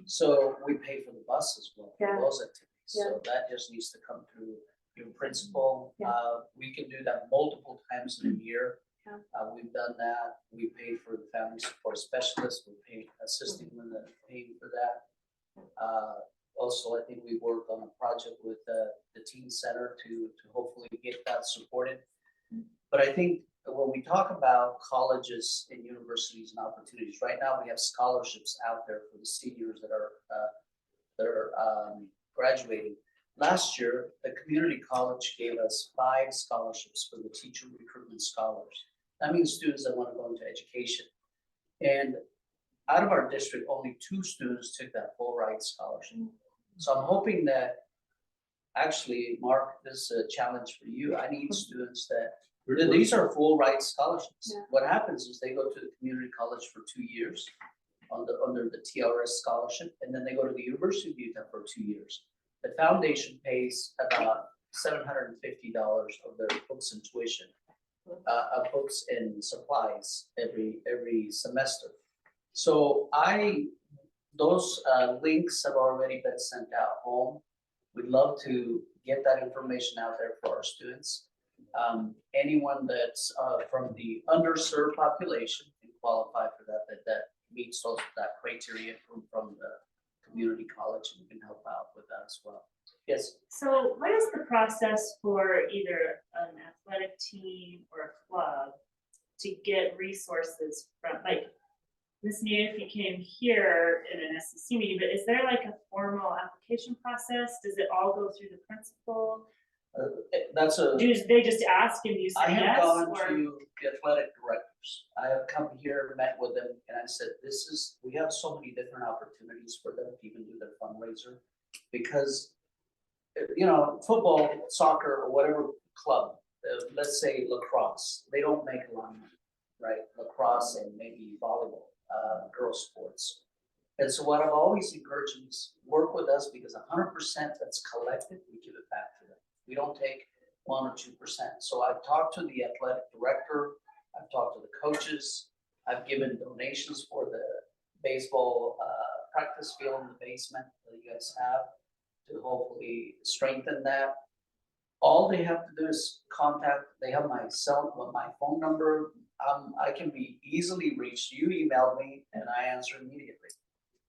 So we pay for the bus as well, for Yeah. those activities. So that just needs to come through your principal. Yeah. We can do that multiple times in a year. Yeah. We've done that. We pay for the family support specialist. We pay assisting with the paying for that. Also, I think we worked on a project with the teen center to hopefully get that supported. But I think when we talk about colleges and universities and opportunities, right now we have scholarships out there for the seniors that are graduating. Last year, the community college gave us 5 scholarships for the teacher recruitment scholars. That means students that want to go into education. And out of our district, only 2 students took that full ride scholarship. So I'm hoping that, actually, Mark, this is a challenge for you. I need students that, these are full ride scholarships. Yeah. What happens is they go to the community college for 2 years under the TRS scholarship, and then they go to the University of Utah for 2 years. The foundation pays about $750 of their books and tuition, books and supplies every semester. So those links have already been sent out home. We'd love to get that information out there for our students. Anyone that's from the underserved population can qualify for that meets that criteria from the community college, and we can help out with that as well. Yes. So what is the process for either an athletic team or a club to get resources from, like, Ms. Naif, you came here in an SCC meeting, but is there like a formal application process? Does it all go through the principal? Do they just ask and you I say have yes? gone Or to the athletic directors. I have come here, met with them, and I said, we have so many different opportunities for them to even do their fundraiser. Because, football, soccer, or whatever club, let's say lacrosse, they don't make a lot of money, right? Lacrosse and maybe volleyball, girls sports. And so what I've always encouraged them is work with us, because 100% that's collected, we give it back to them. We don't take 1 or 2%. So I've talked to the athletic director, I've talked to the coaches, I've given donations for the baseball practice field in the basement that you guys have to hopefully strengthen that. All they have to do is contact, they have my phone number. I can be easily reached. You email me and I answer immediately.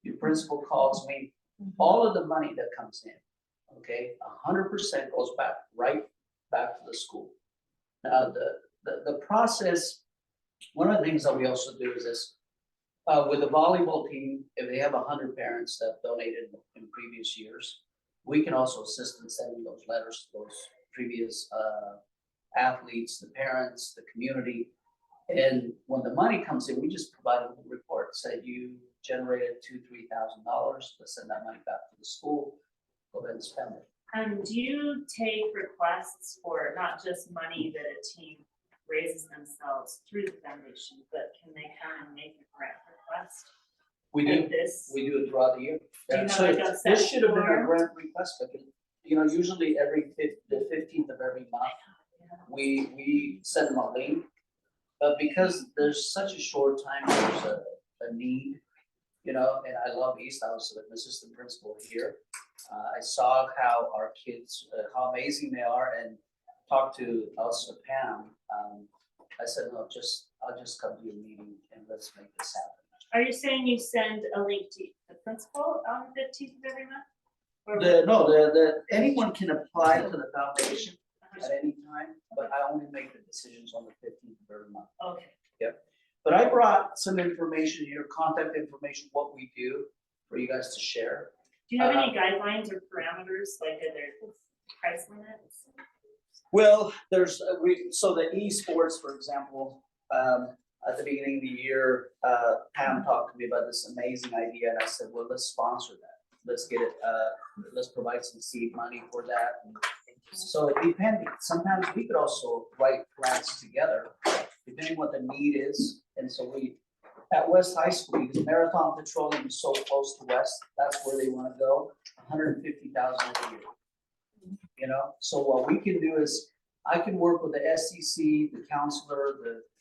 Your principal calls me. All of the money that comes in, okay, 100% goes right back to the school. Now, the process, one of the things that we also do is this, with the volleyball team, if they have 100 parents that donated in previous years, we can also assist in sending those letters to those previous athletes, the parents, the community. And when the money comes in, we just provide a report, say you generated $2,000-3,000, let's send that money back to the school, go ahead and spend it. And do you take requests for not just money that a team raises themselves through the foundation, but can they come and make a grant request? We Like do. this? We do it throughout the year. Do you have So like a set this should have been a form? grant request, but usually the 15th of every month, we send them a link. But because there's such a short time, there's a need, and I love East. I was an assistant principal here. I saw how our kids, how amazing they are, and talked to also Pam. I said, no, I'll just come to your meeting and let's make this happen. Are you saying you send a link to the principal on the 15th of every month? Or Anyone can apply to the foundation at any time, but I only make the decisions on the 15th of every month. Okay. Yep. But I brought some information here, contact information, what we do for you guys to share. Do you have any guidelines or parameters, like are there price limits? Well, there's so the esports, for example, at the beginning of the year, Pam talked to me about this amazing idea, and I said, well, let's sponsor that. Let's get it. Let's provide some seed money for that. So depending, sometimes we could also write grants together, depending what the need is. And so at West High School, because Marathon Petroleum is so close to West, that's where they want to go. $150,000 a year. So what we can do is I can work with the SCC, the counselor,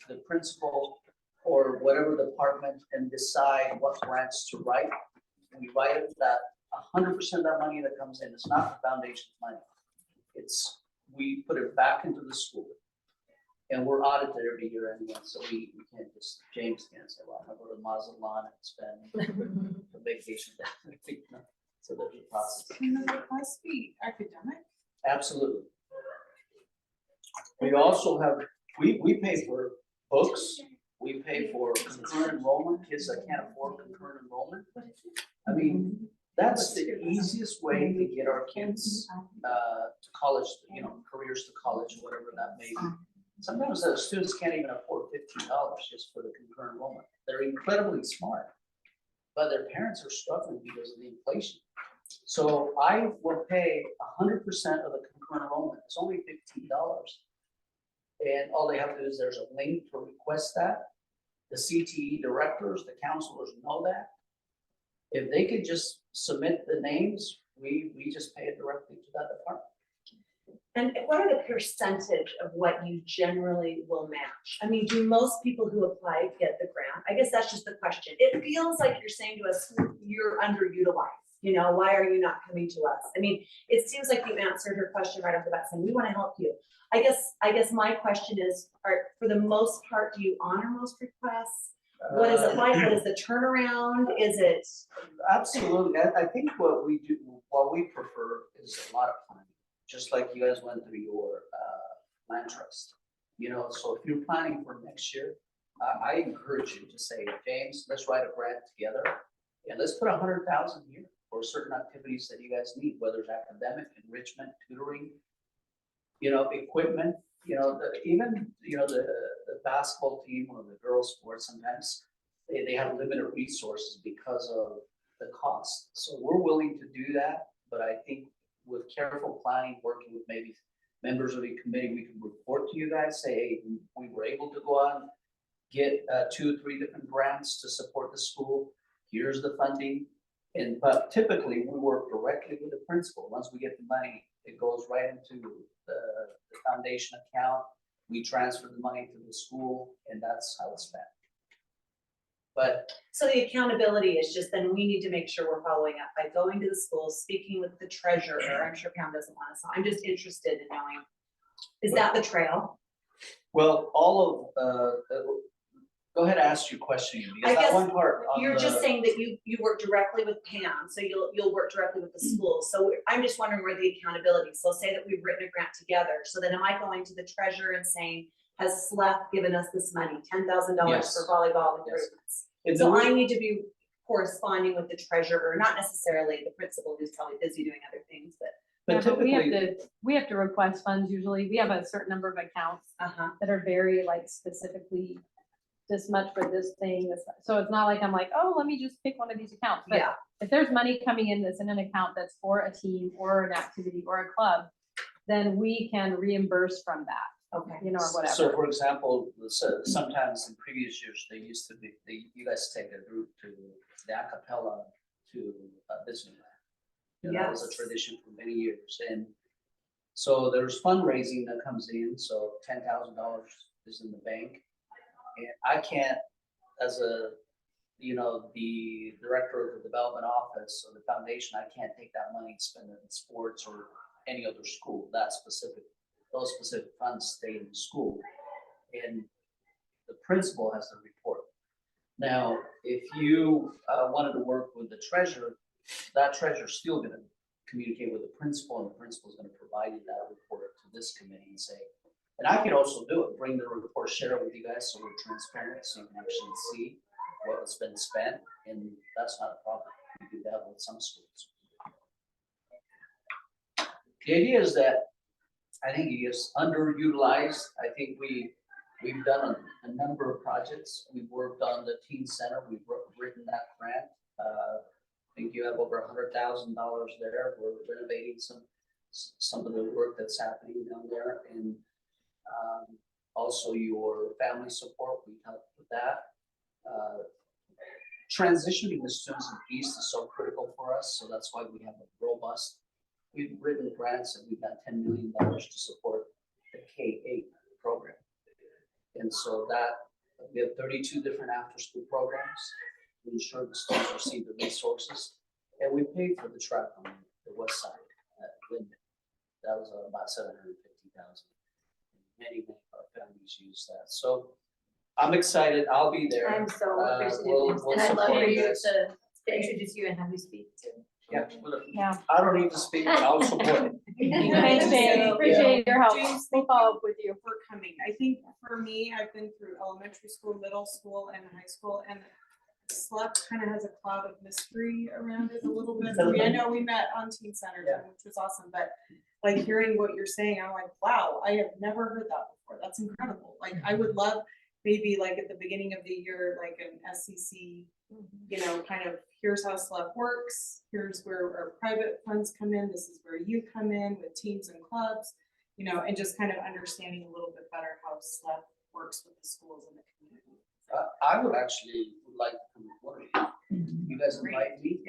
the principal, or whatever department, and decide what grants to write. we write it that 100% of that money that comes in, it's not the foundation's money. It's, we put it back into the school. And we're audited every year anyway, so we can't just, James can't say, well, I'm gonna go to Mazatlan and spend a vacation down there. So there's a process. Can the request be academic? Absolutely. We also have, we pay for books, we pay for concurrent enrollment, kids that can't afford concurrent enrollment. I mean, that's the easiest way to get our kids to college, you know, careers to college, whatever that may be. Sometimes the students can't even afford $15 just for the concurrent enrollment. They're incredibly smart, but their parents are struggling because of the inflation. So I will pay 100% of the concurrent enrollment. It's only $15. And all they have to do is there's a link to request that. The CTE directors, the counselors know that. If they could just submit the names, we just pay it directly to that department. And what are the percentage of what you generally will match? I mean, do most people who apply get the grant? I guess that's just the question. It feels like you're saying to us, you're underutilized. You know, why are you not coming to us? I mean, it seems like you answered her question right off the bat saying, we want to help you. I guess my question is, for the most part, do you honor most requests? What is it like? What is the turnaround? Is it? Absolutely. I think what we do, what we prefer is a lot of planning. Just like you guys went through your land trust. You know, so if you're planning for next year, I encourage you to say, James, let's write a grant together and let's put 100,000 here for certain activities that you guys need, whether it's academic, enrichment, tutoring, you know, equipment, you know, even, you know, the basketball team or the girls sports, sometimes they have limited resources because of the cost. So we're willing to do that, but I think with careful planning, working with maybe members of the committee, we can report to you guys, say, hey, we were able to go out and get 2 or 3 different grants to support the school. Here's the funding. But typically we work directly with the principal. Once we get the money, it goes right into the foundation account. We transfer the money to the school and that's how it's spent. But So the accountability is just then we need to make sure we're following up by going to the school, speaking with the treasurer. I'm sure Pam doesn't want us, I'm just interested in knowing, is that the trail? well, all of go ahead and ask your question I because that guess one part. on You're just the- saying that you work directly with Pam, so you'll work directly with the school. So I'm just wondering where the accountability, so say that we've written a grant together, so then am I going to the treasurer and saying, has SLEP given us this money, $10,000 Yes. for volleyball Yes. improvements? in the So re- I need to be corresponding with the treasurer, not necessarily the principal who's probably busy doing other things, but. but Yeah, but typically, we have to request funds usually. We have a certain number of accounts Uh-huh. that are very like specifically this much for this thing, this, so it's not like I'm like, oh, let me just pick one of these accounts. But Yeah, if there's money coming in that's in an account that's for a team or an activity or a club, then we can reimburse from that, okay. you know, or so whatever. for example, sometimes in previous years, they used to be, you guys take a group to the acapella to Disneyland. You know, that was a Yes. tradition for many years. And so there's fundraising that comes in, so $10,000 is in the bank. And I can't, as a, you know, the director of the development office or the foundation, I can't take that money and spend it in sports or any other school. Those specific funds stay in the school. And the principal has to report. Now, if you wanted to work with the treasurer, that treasurer's still gonna communicate with the principal, and the principal's gonna provide you that report to this committee and say, and I could also do it, bring the report, share it with you guys, so we're transparent, so you can actually see what's been spent, and that's not a problem. We do that with some schools. The idea is that I think it is underutilized. I think we've done a number of projects. We've worked on the teen center. We've written that grant. I think you have over $100,000 there. We're renovating some of the work that's happening down there, and also your family support. We help with that. Transitioning the students in the East is so critical for us, so that's why we have a robust. We've written grants and we've got $10 million to support the K-8 program. And so that, we have 32 different after-school programs to ensure the students receive the resources. And we paid for the track on the west side at Linden. That was about 750,000. Many of our families use that. So I'm excited. I'll be there. I'm so We'll- appreciative, we'll and I'd love for support you guys. to introduce you and have you speak too. Yeah. Yeah. I don't need to speak, but I'll support it. Thanks, James. Appreciate your help. We'll follow up with you. For coming. I think for me, I've been through elementary school, middle school, and high school, and SLEP kind of has a cloud of mystery around it a little bit. I mean, I know we met on Teen Center, Yeah. which was awesome, but like hearing what you're saying, I'm like, wow, I have never heard that before. That's incredible. Like, I would love maybe like at the beginning of the year, like an SCC, you know, kind of, here's how SLEP works, here's where our private funds come in, this is where you come in with teams and clubs, you know, and just kind of understanding a little bit better how SLEP works with the schools and the community. I would actually like to come with one of you. You guys invite me,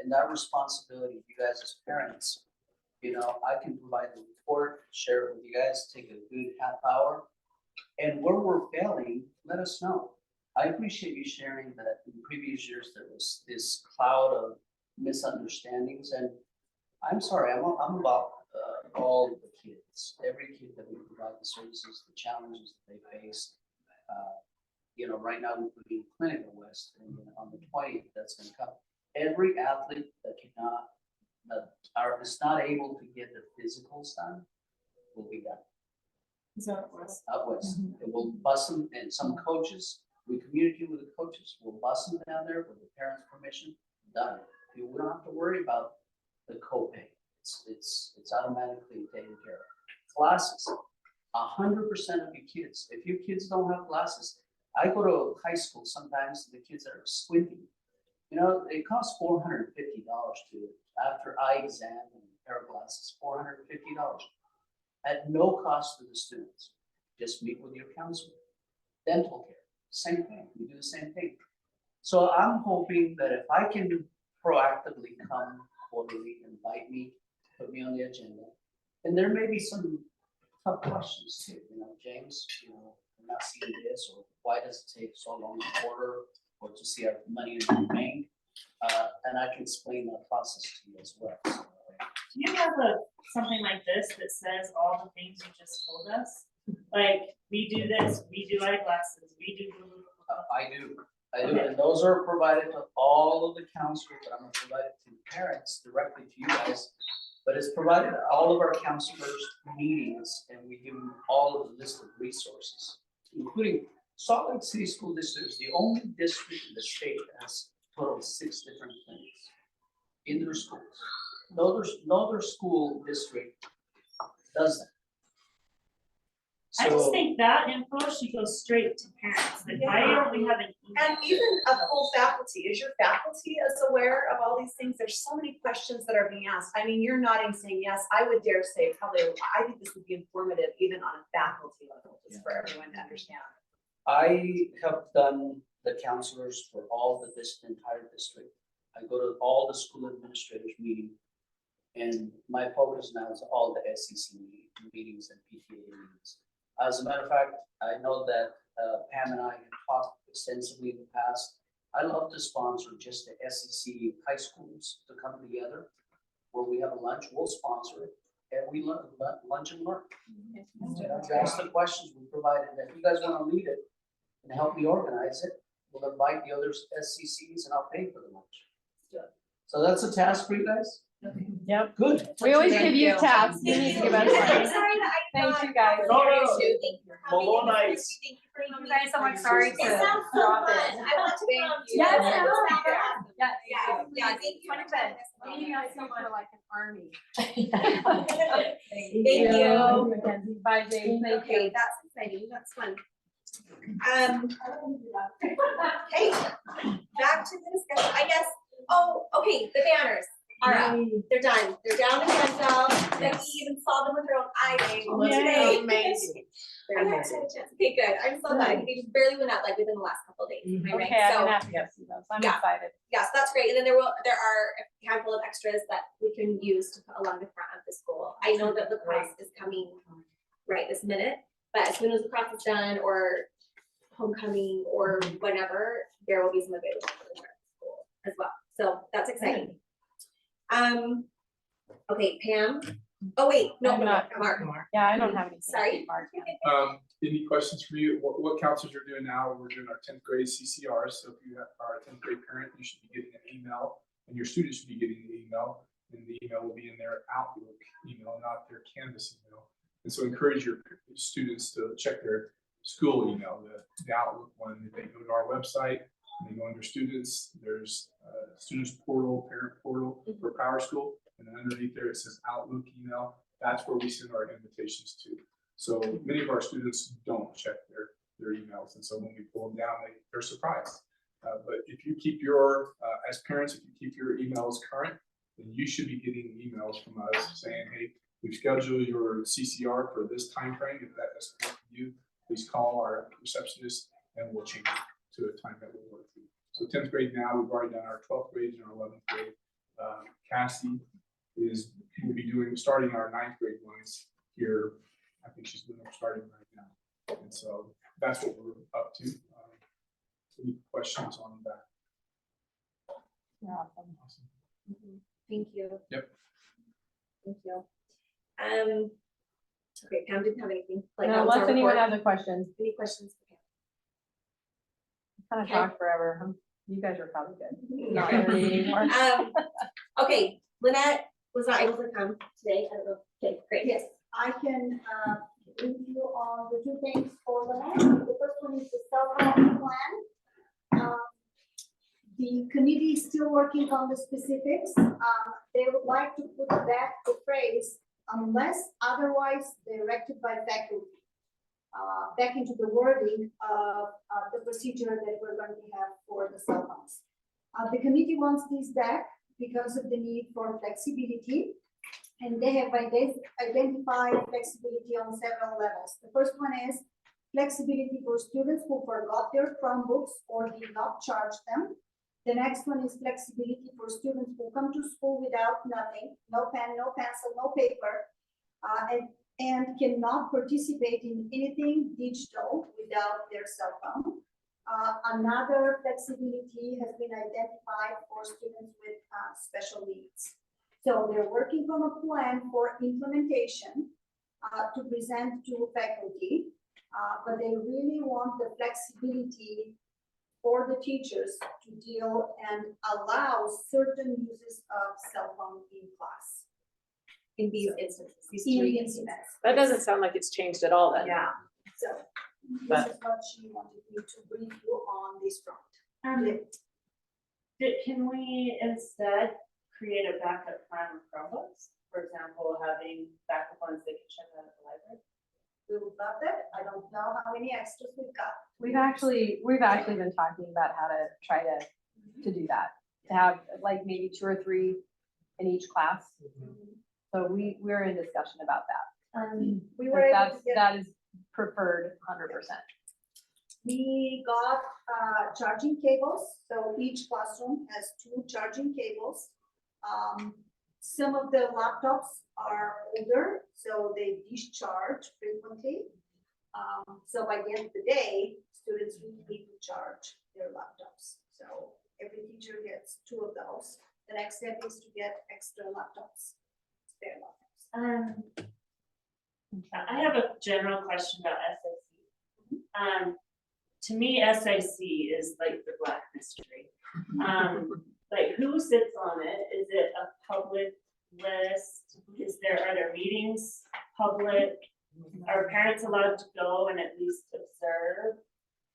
and that responsibility, you guys as parents, you know, I can provide the report, share it with you guys, take a good half hour. And where we're failing, let us know. I appreciate you sharing that in previous years, there was this cloud of misunderstandings, and I'm sorry, I'm about all the kids, every kid that we provide the services, the challenges that they face. You know, right now we're putting Clinical West, and on the 20th, that's gonna come. Every athlete that cannot, is not able to get their physicals done, will be done. So it was. Out west. And we'll bus them, and some coaches, we communicate with the coaches, we'll bus them down there with the parents' permission, done. You don't have to worry about the copay. It's automatically taken care of. Glasses, 100% of your kids, if your kids don't have glasses, I go to high school sometimes, the kids that are squinting, you know, it costs $450 to, after eye exam and pair of glasses, $450. At no cost to the students. Just meet with your counselor. Dental care, same thing, we do the same thing. So I'm hoping that if I can proactively come quarterly, invite me, put me on the agenda, and there may be some tough questions too, you know, James, you know, I'm not seeing this, or why does it take so long to order, or to see our money in the bank? And I can explain that process to you as well. So, Do you have something like this that says all the things you just told us? Like, we do this, we do eyeglasses, we do. I do, and those are provided to all of the counselors, but I'm gonna provide it to parents directly to you guys. But it's provided to all of our counselors' meetings, and we give them all of the list of resources, including Salt Lake City School District is the only district in the state that has a total of 6 different clinics in their schools. No other school district does that. I just So, think that info should go straight to parents, like, why don't we have an email? And even a full faculty, is your faculty as aware of all these things? There's so many questions that are being asked. I mean, you're nodding saying yes, I would dare say probably, I think this would be informative even on a faculty level, just for everyone to understand. I have done the counselors for all the entire district. I go to all the school administrators meeting. And my focus now is all the SCC meetings and PTA meetings. As a matter of fact, I know that Pam and I have talked extensively in the past. I love to sponsor just the SCC high schools to come together where we have a lunch, we'll sponsor it, and we lunch and learn. You ask the questions, we provide it, and if you guys want to lead it and help me organize it, we'll invite the other SCCs and I'll pay for the lunch. So that's a task for you guys? Yep. Good. We always Thank give you you. tasks. You need to give us I'm one. sorry that I Thank thought you, guys. that was No, your no, issue. Thank you for coming. Malone Thank you Heights. Thank you for Thank you coming. guys so much, sorry It to sounds so drop fun. it. I want to come too. Yes, It yeah. sounds Yeah. Yeah, yeah, thank you. Fun for coming. event. You guys so much are like an army. Thank you. Mackenzie. Bye, James. Thank Okay, you. that's exciting, that's fun. Okay, back to the discussion, I guess, okay, the banners are up, they're done, they're down in Denzel, Becky even saw them with her own eyes today. Amazing. I haven't had a chance. Okay, good, I'm so glad, they just barely went out like within the last couple of days. Right? Okay, I'm So, gonna have to go see those. I'm Yeah. excited. yes, that's great, and then there are a handful of extras that we can use to put along the front of the school. I know that the cross is coming right this minute, but as soon as the cross is done, or homecoming, or whenever, there will be some available for the front of the school as well, so that's exciting. Okay, Pam. Oh, wait, no, I'm not- Mark. Yeah, I don't have anything. Sorry. Mark. Any questions for you? What counselors are doing now, we're doing our 10th grade CCR, so if you are a 10th grade parent, you should be getting an email, and your students should be getting an email, and the email will be in their Outlook email, not their Canvas email. And so encourage your students to check their school email, the Outlook one. If they go to our website, and they go under students, there's students portal, parent portal for Power School, and then underneath there, it says Outlook email. That's where we send our invitations to. So many of our students don't check their emails, and so when we pull them down, they're surprised. But if you keep your, as parents, if you keep your emails current, then you should be getting emails from us saying, hey, we've scheduled your CCR for this time frame. If that doesn't work for you, please call our receptionist and we'll change it to a time that will work for you. So 10th grade now, we've already done our 12th grade and our 11th grade. Cassie will be starting our 9th grade ones here. I think she's starting right now. And so that's what we're up to. Any questions on that? You're awesome. Awesome. Thank you. Yep. Thank you. Okay, Pam didn't have anything. Like, No, that was our unless anyone report. has a question, Any questions? kind of Okay. talk forever. You guys are probably good. Not Not really anymore. Okay, Lynette was not able to come today. I don't know. Okay, great. Yes, I can brief you on the two things for the next. The first one is the self-help plan. The committee is still working on the specifics. They would like to put back the phrase unless otherwise directed by faculty. Back into the wording of the procedure that we're going to have for the cell phones. The committee wants these back because of the need for flexibility. And they have identified flexibility on several levels. The first one is flexibility for students who forgot their Chromebooks or did not charge them. The next one is flexibility for students who come to school without nothing, no pen, no pencil, no paper, and cannot participate in anything digital without their cell phone. Another flexibility has been identified for students with special needs. So they're working on a plan for implementation to present to faculty, but they really want the flexibility for the teachers to deal and allow certain uses of cell phone in class. In these instances, these In three these instances. That doesn't sound like it's changed at all then. Yeah. So this is what she wanted me to brief you on this front. Can we instead create a backup plan with Chromebooks? For example, having backup ones that can check out at the library? We would love that. I don't know how many extras we've got. We've actually been talking about how to try to do that. To have like maybe 2 or 3 in each class. So we're in discussion about that. We were able to get, That is preferred 100%. we got charging cables. So each classroom has 2 charging cables. Some of the laptops are older, so they discharge frequently. So by the end of the day, students really need to charge their laptops. So every teacher gets 2 of those. The next step is to get extra laptops, spare laptops. I have a general question about SIC. To me, SIC is like the black mystery. Like who sits on it? Is it a public list? Are there meetings public? Are parents allowed to go and at least observe?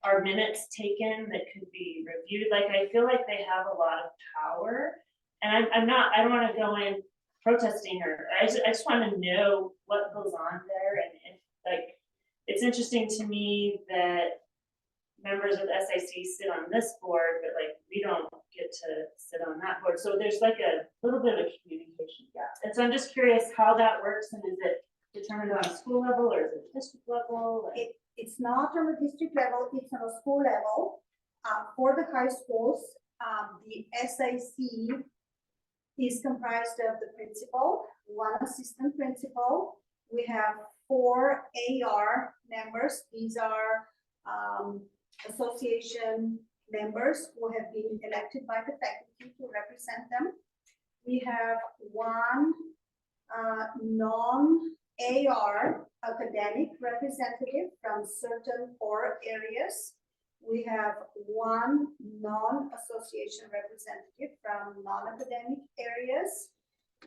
Are minutes taken that could be reviewed? Like, I feel like they have a lot of power. And I don't want to go in protesting or, I just want to know what goes on there. And if, like, it's interesting to me that members of SIC sit on this board, but like, we don't get to sit on that board. So there's like a little bit of a communication gap. And so I'm just curious how that works, and is it determined on a school level or is it district level? Like, It's not on the district level, it's on a school level. For the high schools, the SIC is comprised of the principal, 1 assistant principal. We have 4 AR members. These are association members who have been elected by the faculty to represent them. We have one non-AR academic representative from certain core areas. We have one non-association representative from non-academic areas.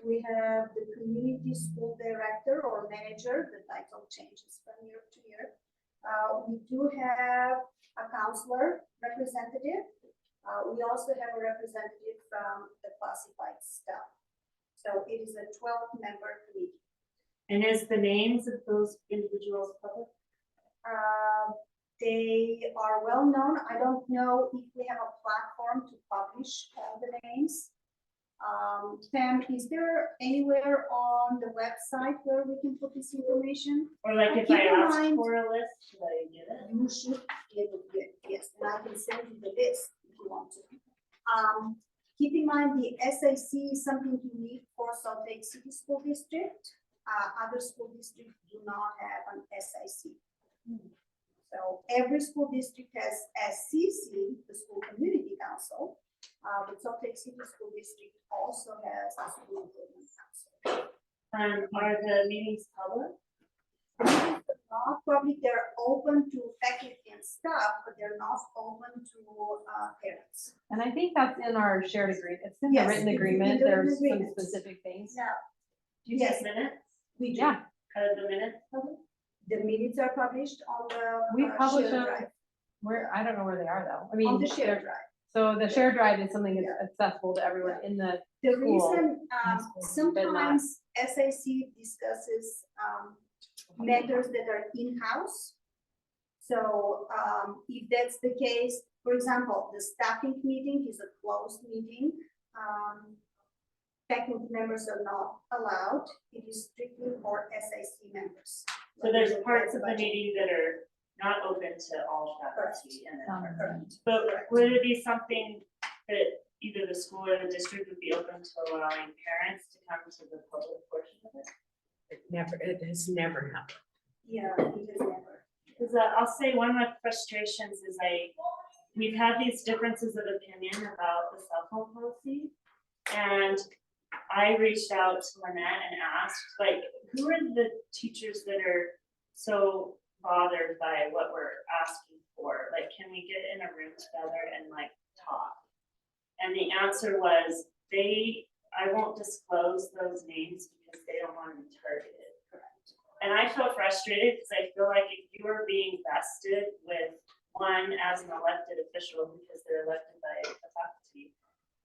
We have the community school director or manager, the title changes from year to year. We do have a counselor representative. We also have a representative from the classified staff. So it is a 12-member committee. And is the names of those individuals public? They are well known. I don't know if we have a platform to publish all the names. Pam, is there anywhere on the website where we can put this information? Or like if Keep I in ask mind- for a list, should I get it? You should be able to get, yes, and I can send you the list if you want to. Keep in mind, the SAC is something unique for Salt Lake City School District. Other school districts do not have an SIC. So every school district has SCC, the School Community Council, but Salt Lake City School District also has a School Improvement Council. Are the meetings public? Not public, they're open to faculty and staff, but they're not open to parents. And I think that's in our shared agreement. It's in the Yes, written it's in agreement. the written There's some agreement. specific things. Now, Do you Yes. take minutes? we do, Yeah, Are the minutes public? the minutes are published on the we publish shared them. drive. I don't know where they are though. I On mean, the shared drive. so the shared drive is something that's accessible to everyone in the, The School. reason, School, but not- sometimes SIC discusses matters that are in-house. So if that's the case, for example, the staffing meeting is a closed meeting. Faculty members are not allowed. It is strictly for SIC members. So there's When we parts look of at the budget. meeting that are not open to all faculty and then. Correct. But would it be something that either the school or the district would be open to allowing parents to come to the public portion of it? It has never happened. Yeah, it is never. Because I'll say one of my frustrations is we've had these differences of opinion about the cell phone policy. And I reached out to Lynette and asked, like, who are the teachers that are so bothered by what we're asking for? Like, can we get in a room together and like talk? And the answer was I won't disclose those names because they don't want to be targeted. And I feel frustrated because I feel like if you are being vested with one as an elected official because they're elected by a faculty,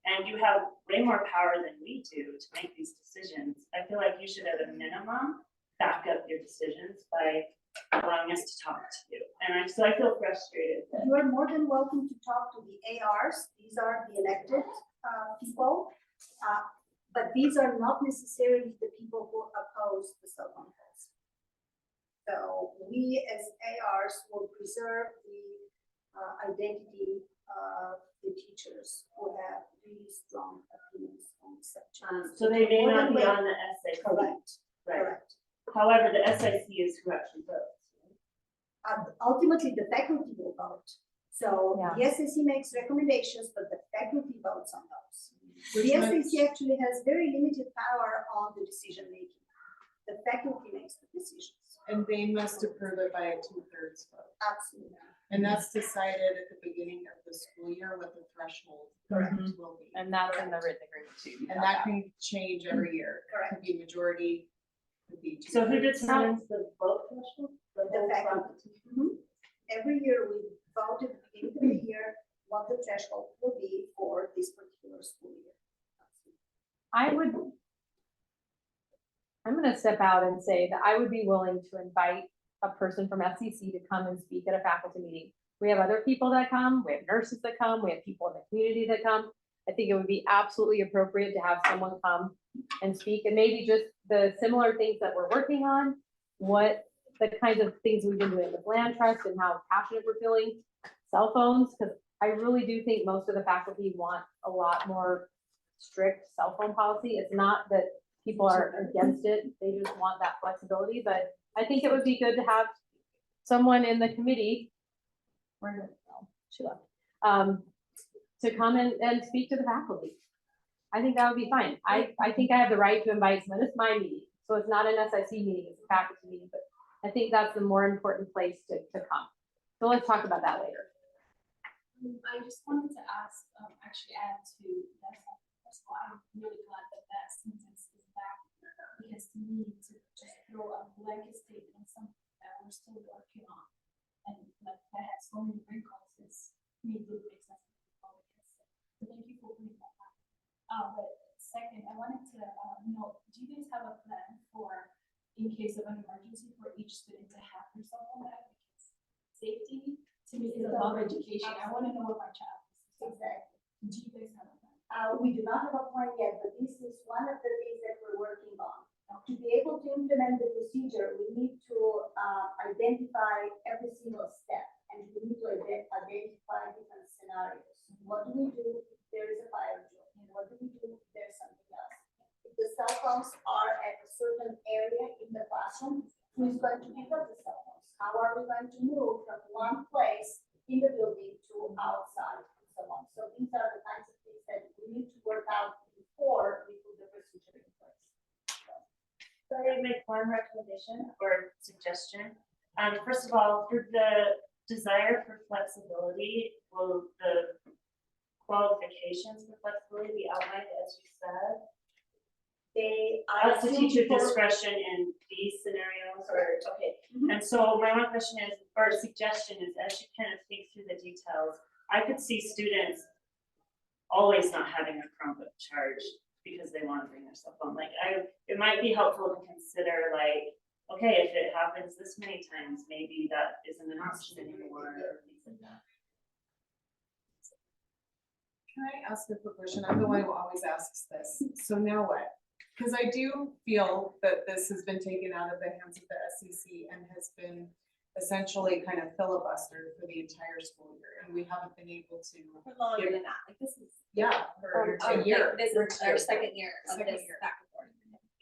and you have way more power than we do to make these decisions, I feel like you should at a minimum back up your decisions by allowing us to talk to you. And so I feel frustrated. that- You are more than welcome to talk to the ARs. These are the elected people. But these are not necessarily the people who oppose the cell phone policy. So we as ARs will preserve the identity of the teachers who have really strong opinions on the subject. So they may More not than be wel- on the SAC. Correct, Right. correct. However, the SIC is who actually votes. Ultimately, the faculty will vote. So Yeah. the SAC makes recommendations, but the faculty votes on those. Which The makes- SAC actually has very limited power on the decision making. The faculty makes the decisions. And they must approve it by a 2/3 vote. Absolutely. And that's decided at the beginning of the school year what the threshold will be. and that's in the written agreement too. And that can change every year. Correct. Could be majority, could be. So who 2/3. determines the vote threshold? The whole faculty. Every year we vote at the beginning of the year what the threshold will be for this particular school year. I'm gonna step out and say that I would be willing to invite a person from SCC to come and speak at a faculty meeting. We have other people that come, we have nurses that come, we have people in the community that come. I think it would be absolutely appropriate to have someone come and speak, and maybe just the similar things that we're working on, what the kinds of things we've been doing with land trust and how passionate we're feeling, cell phones, because I really do think most of the faculty want a lot more strict cell phone policy. It's not that people are against it, they just want that flexibility, but I think it would be good to have someone in the committee, where did, oh, she left, to come and speak to the faculty. I think that would be fine. I think I have the right to invite someone. It's my meeting. So it's not an SIC meeting, it's a faculty meeting, but I think that's the more important place to come. So let's talk about that later. I just wanted to ask, actually add to that. First of all, I'm really glad that that sentence is back, because to me, to just throw a blanket statement on something that we're still working on, and like that has so many wrinkles, it's made good makes sense. So thank you for bringing that up. But second, I wanted to know, do you guys have a plan for, in case of an emergency, for each student to have their cell phone bag? Because safety to me is above education. I want to know what my child is. Exactly. Do you guys have a plan? We do not have a plan yet, but this is one of the things that we're working on. To be able to implement the procedure, we need to identify every single step, and we need to identify different scenarios. What do we do if there is a fire drill? And what do we do if there's something else? If the cell phones are at a certain area in the classroom, who's going to pick up the cell phones? How are we going to move from one place in the building to outside and so on? So these are the kinds of things that we need to work out before we put the procedure in place. So I make one recommendation or suggestion. First of all, for the desire for flexibility, will the qualifications for flexibility be outlined as you said? They Up to assume teacher for- discretion in these scenarios, or, okay. And so my one question is, or suggestion is, as you kind of think through the details, I could see students always not having a Chromebook charged because they want to bring their cell phone. Like, it might be helpful to consider, like, okay, if it happens this many times, maybe that isn't an option anymore, or things like that. Can I ask a quick question? I'm the one who always asks this. So now what? Because I do feel that this has been taken out of the hands of the SCC and has been essentially kind of filibustered for the entire school year, and we haven't been able to. For longer than that, like this is. Yeah, for Oh, a year. This is our second year of Second this year. back and forth.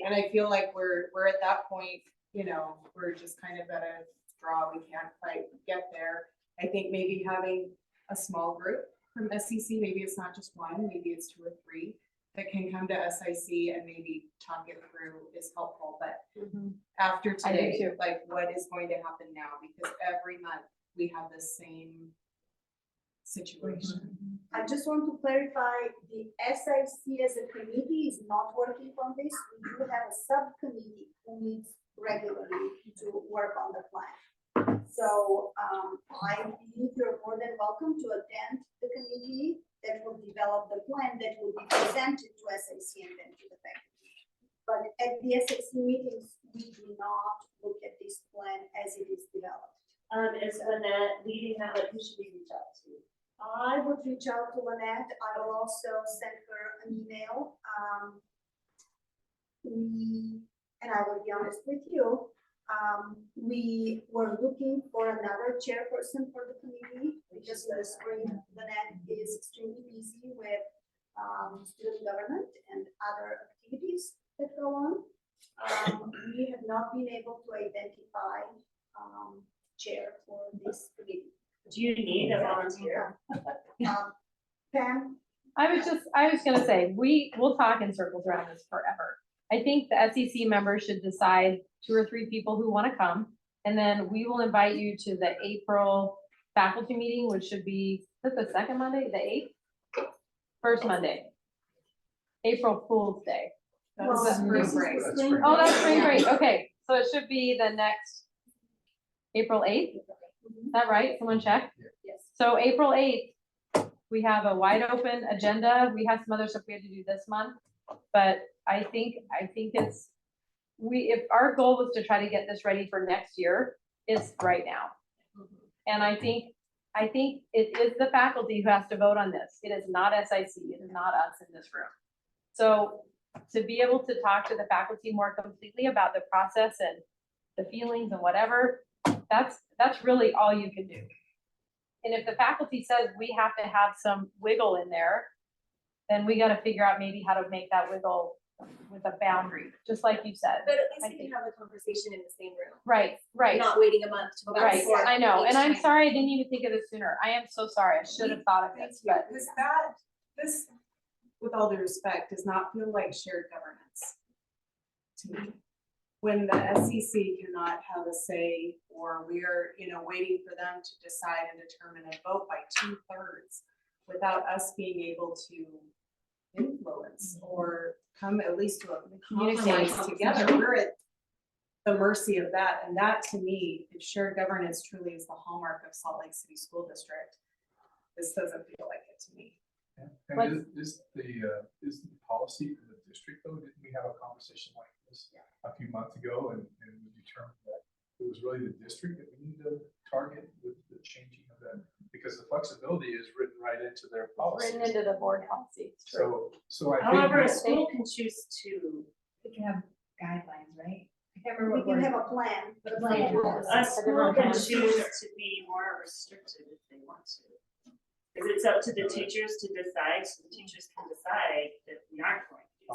And I feel like we're at that point, you know, we're just kind of at a draw, we can't quite get there. I think maybe having a small group from SCC, maybe it's not just one, maybe it's 2 or 3, that can come to SIC and maybe talk it through is helpful, but after I do today, too. like what is going to happen now? Because every month we have the same situation. I just want to clarify, the SIC as a committee is not working on this. We do have a subcommittee who meets regularly to work on the plan. So I believe you're more than welcome to attend the committee that will develop the plan that will be presented to SIC and then to the faculty. But at the SIC meetings, we do not look at this plan as it is developed. Is Lynette leading that, like, who should we reach out to? I would reach out to Lynette. I will also send her an email. And I will be honest with you, we were looking for another chairperson for the committee because in the spring, Lynette is extremely busy with student government and other activities that go on. We have not been able to identify chair for this committee. Do you need a volunteer? Pam? I was gonna say, we'll talk in circles around this forever. I think the SEC members should decide 2 or 3 people who wanna come, and then we will invite you to the April faculty meeting, which should be, is it the second Monday, the 8th? First Monday. April Fool's Day. That's Well, spring this is break. the spring Oh, that's break. spring break, okay, so it should be the next April 8th, is that right? Someone check? Yes. So April 8th, we have a wide open agenda. We have some other stuff we had to do this month. But I think it's, if our goal was to try to get this ready for next year, it's right now. And I think it is the faculty who has to vote on this. It is not SIC, it is not us in this room. So to be able to talk to the faculty more completely about the process and the feelings and whatever, that's really all you can do. And if the faculty says we have to have some wiggle in there, then we gotta figure out maybe how to make that wiggle with a boundary, just like you said. But at least we can have a conversation in the same room. Right. Not waiting a month to go back Right, and forth. I know, and I'm each time. sorry I didn't even think of this sooner. I am so sorry. I should have thought of this, but Because that, this, with all all due respect, does not feel like shared governance to me. When the SCC cannot have a say, or we are, waiting for them to decide and determine and vote by 2/3 without us being able to influence or come at least to a compromise together, we're at the mercy of that. And that, to me, if shared governance truly is the hallmark of Salt Lake City School District, this doesn't feel like it to me. And is the policy for the district though, didn't we have a conversation like this a few months ago and we determined that it was really the district that we need to target with the changing of that? Because the flexibility is written right into their policy. Written into the board policy. It's true. So I think. However, a school can choose to, We can have guidelines, right? I can't We remember can what have a plan. a school can choose to be more restricted if they want to. Because it's up to the teachers to decide, so the teachers can decide that we aren't going to do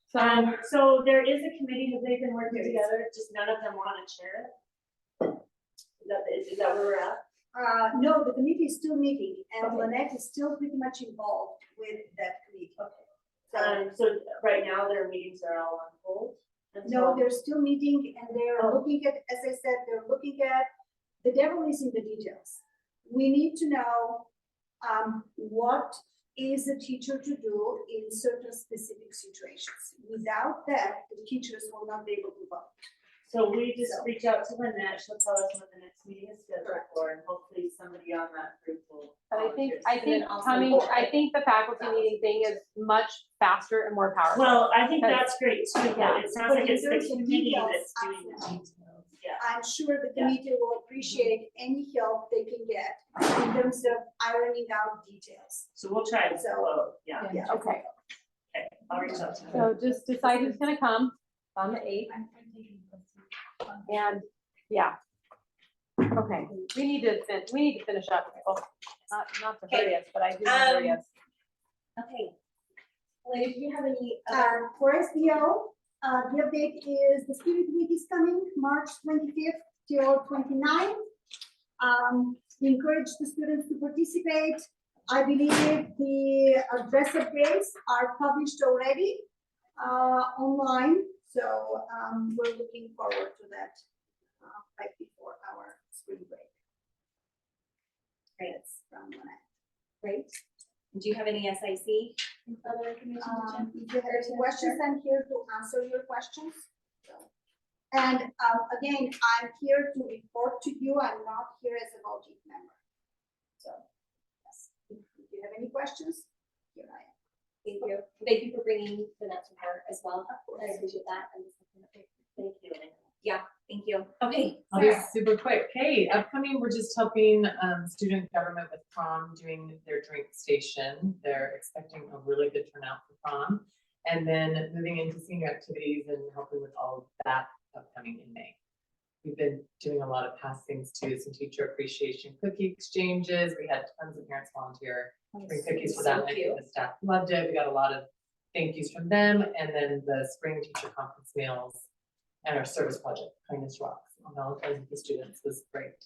something. So there is a committee, have they been working together, just none of them want to chair it? Is that where we're at? No, the committee is still meeting, and Lynette is still pretty much involved with that committee. So right now their meetings are all on hold? No, they're still meeting, and they're looking at, as I said, they're looking at, the devil is in the details. We need to know what is a teacher to do in certain specific situations. Without that, the teachers will not be able to vote. So we just reach out to Lynette, she'll tell us when the next meeting is scheduled for, and hopefully somebody on that group will. But I think volunteer. I think the faculty meeting thing is much faster and more powerful. Well, I think that's great too, but Yeah. it sounds like it's the But in terms of committee details, that's doing the details, yeah. I'm sure the committee will appreciate any help they can get in terms of ironing out details. So we'll try to, So- yeah, Yeah. Okay, okay, I'll reach out to them. so just decide who's gonna come on the 8th, and, yeah. Okay, we need to finish up, people. Not to hurry us, but I do want to hurry us. Okay. Ladies, do you have any other? For SBO, the update is the student week is coming, March 25th till 29th. We encourage the students to participate. I believe the dress up days are published already online, so we're looking forward to that right before our spring break. Great. From Lynette. Great. Do you have any SIC? Other information to check? If you have any questions, I'm here to answer your questions. And again, I'm here to report to you. I'm not here as a voting member. So, yes, if you have any questions, here I am. Thank you. Thank you for bringing the next report as well. I appreciate that. Thank you. Yeah, thank you. Okay. I'll be Sarah. super quick. Hey, upcoming, we're just helping student government with prom doing their drink station. They're expecting a really good turnout for prom. And then moving into senior activities and helping with all of that upcoming in May. We've been doing a lot of past things too, some teacher appreciation cookie exchanges. We had tons of parents volunteer to bring cookies for that. And I think the staff loved it. We got a lot of thank yous from them. And then the spring teacher conference meals and our service project, Kindness Rocks, on Valentine's with the students was great.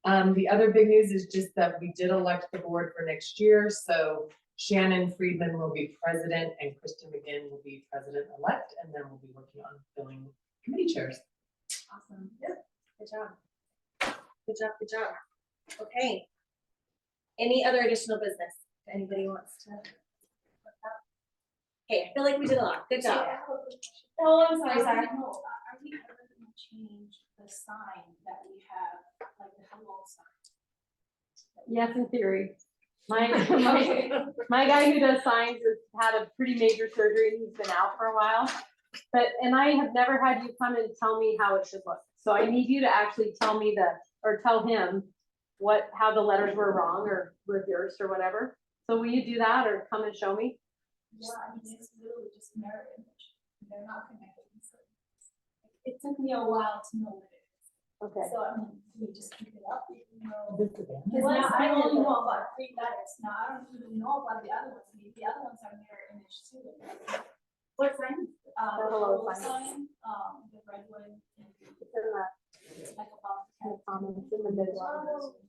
The other big news is just that we did elect the board for next year. So Shannon Friedman will be president and Kristen McGinn will be president-elect. And then we'll be working on filling committee chairs. Awesome. Yeah. Good job. Good job. Good job. Okay. Any other additional business that anybody wants to? Okay, I feel like we did a lot. Good job. Oh, I'm sorry, Sarah. No, are we ever gonna change the sign that we have, like the hello sign? Yes, in theory. My guy who does signs has had a pretty major surgery. He's been out for a while. And I have never had you come and tell me how it should look. So I need you to actually tell me or tell him how the letters were wrong or reversed or whatever. So will you do that or come and show me? Yeah, I mean, it's literally just mirror image. They're not connected. So it took me a while to know what it is. Okay. So I mean, we just pick it up, even though. This is it. Because now I only know about 3 letters. Now I don't even know about the other ones. I mean, the other ones are mirror image too. What sign? The hello hello sign. sign, the red one. It's in Like about. the comments in the middle.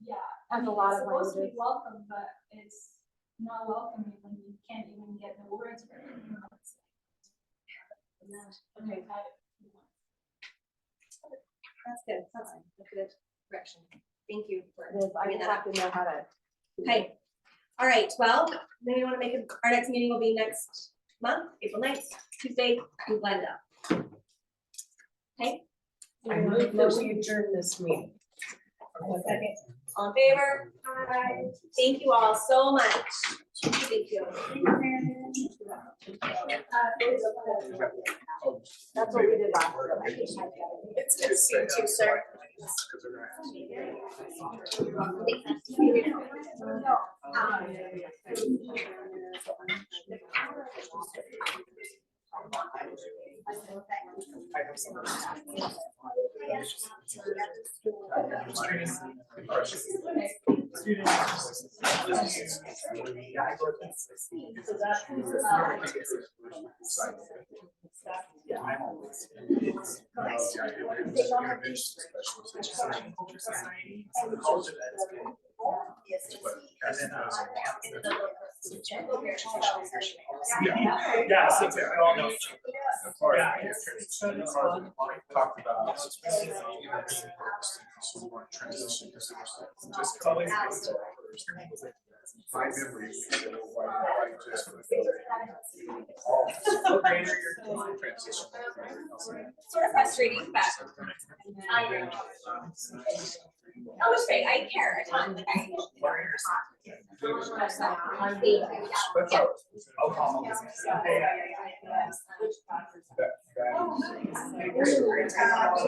Yeah. Has a I mean, lot it's of supposed to languages. be welcome, but it's not welcoming when you can't even get the words right. Okay. That's good, that's a good direction. Thank you for It is, I bringing just that up. have to know how to. Okay, all right, well, then you wanna make it, our next meeting will be next month, April 9th, Tuesday, in Glenda. Okay? I move that we adjourn this meeting. Second. All in favor? Aye. Thank you all so much. Thank you. That's what we did last. It's good seeing you, sir. Yeah, so it's all know. Talked about. So we want to transition because it was just coming. My memory. Just. Transition. Sort of frustrating, but that was great. I care a ton.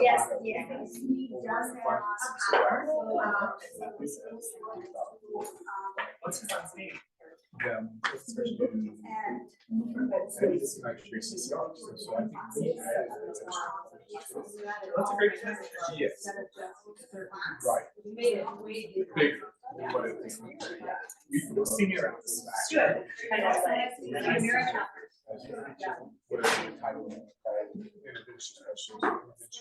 Yes, yes. What's his last name? It's actually CCR, so I think. That's a great plan. Yes. Right. Bigger. What it is. We senior. Sure. What is the title? Intervention specialist.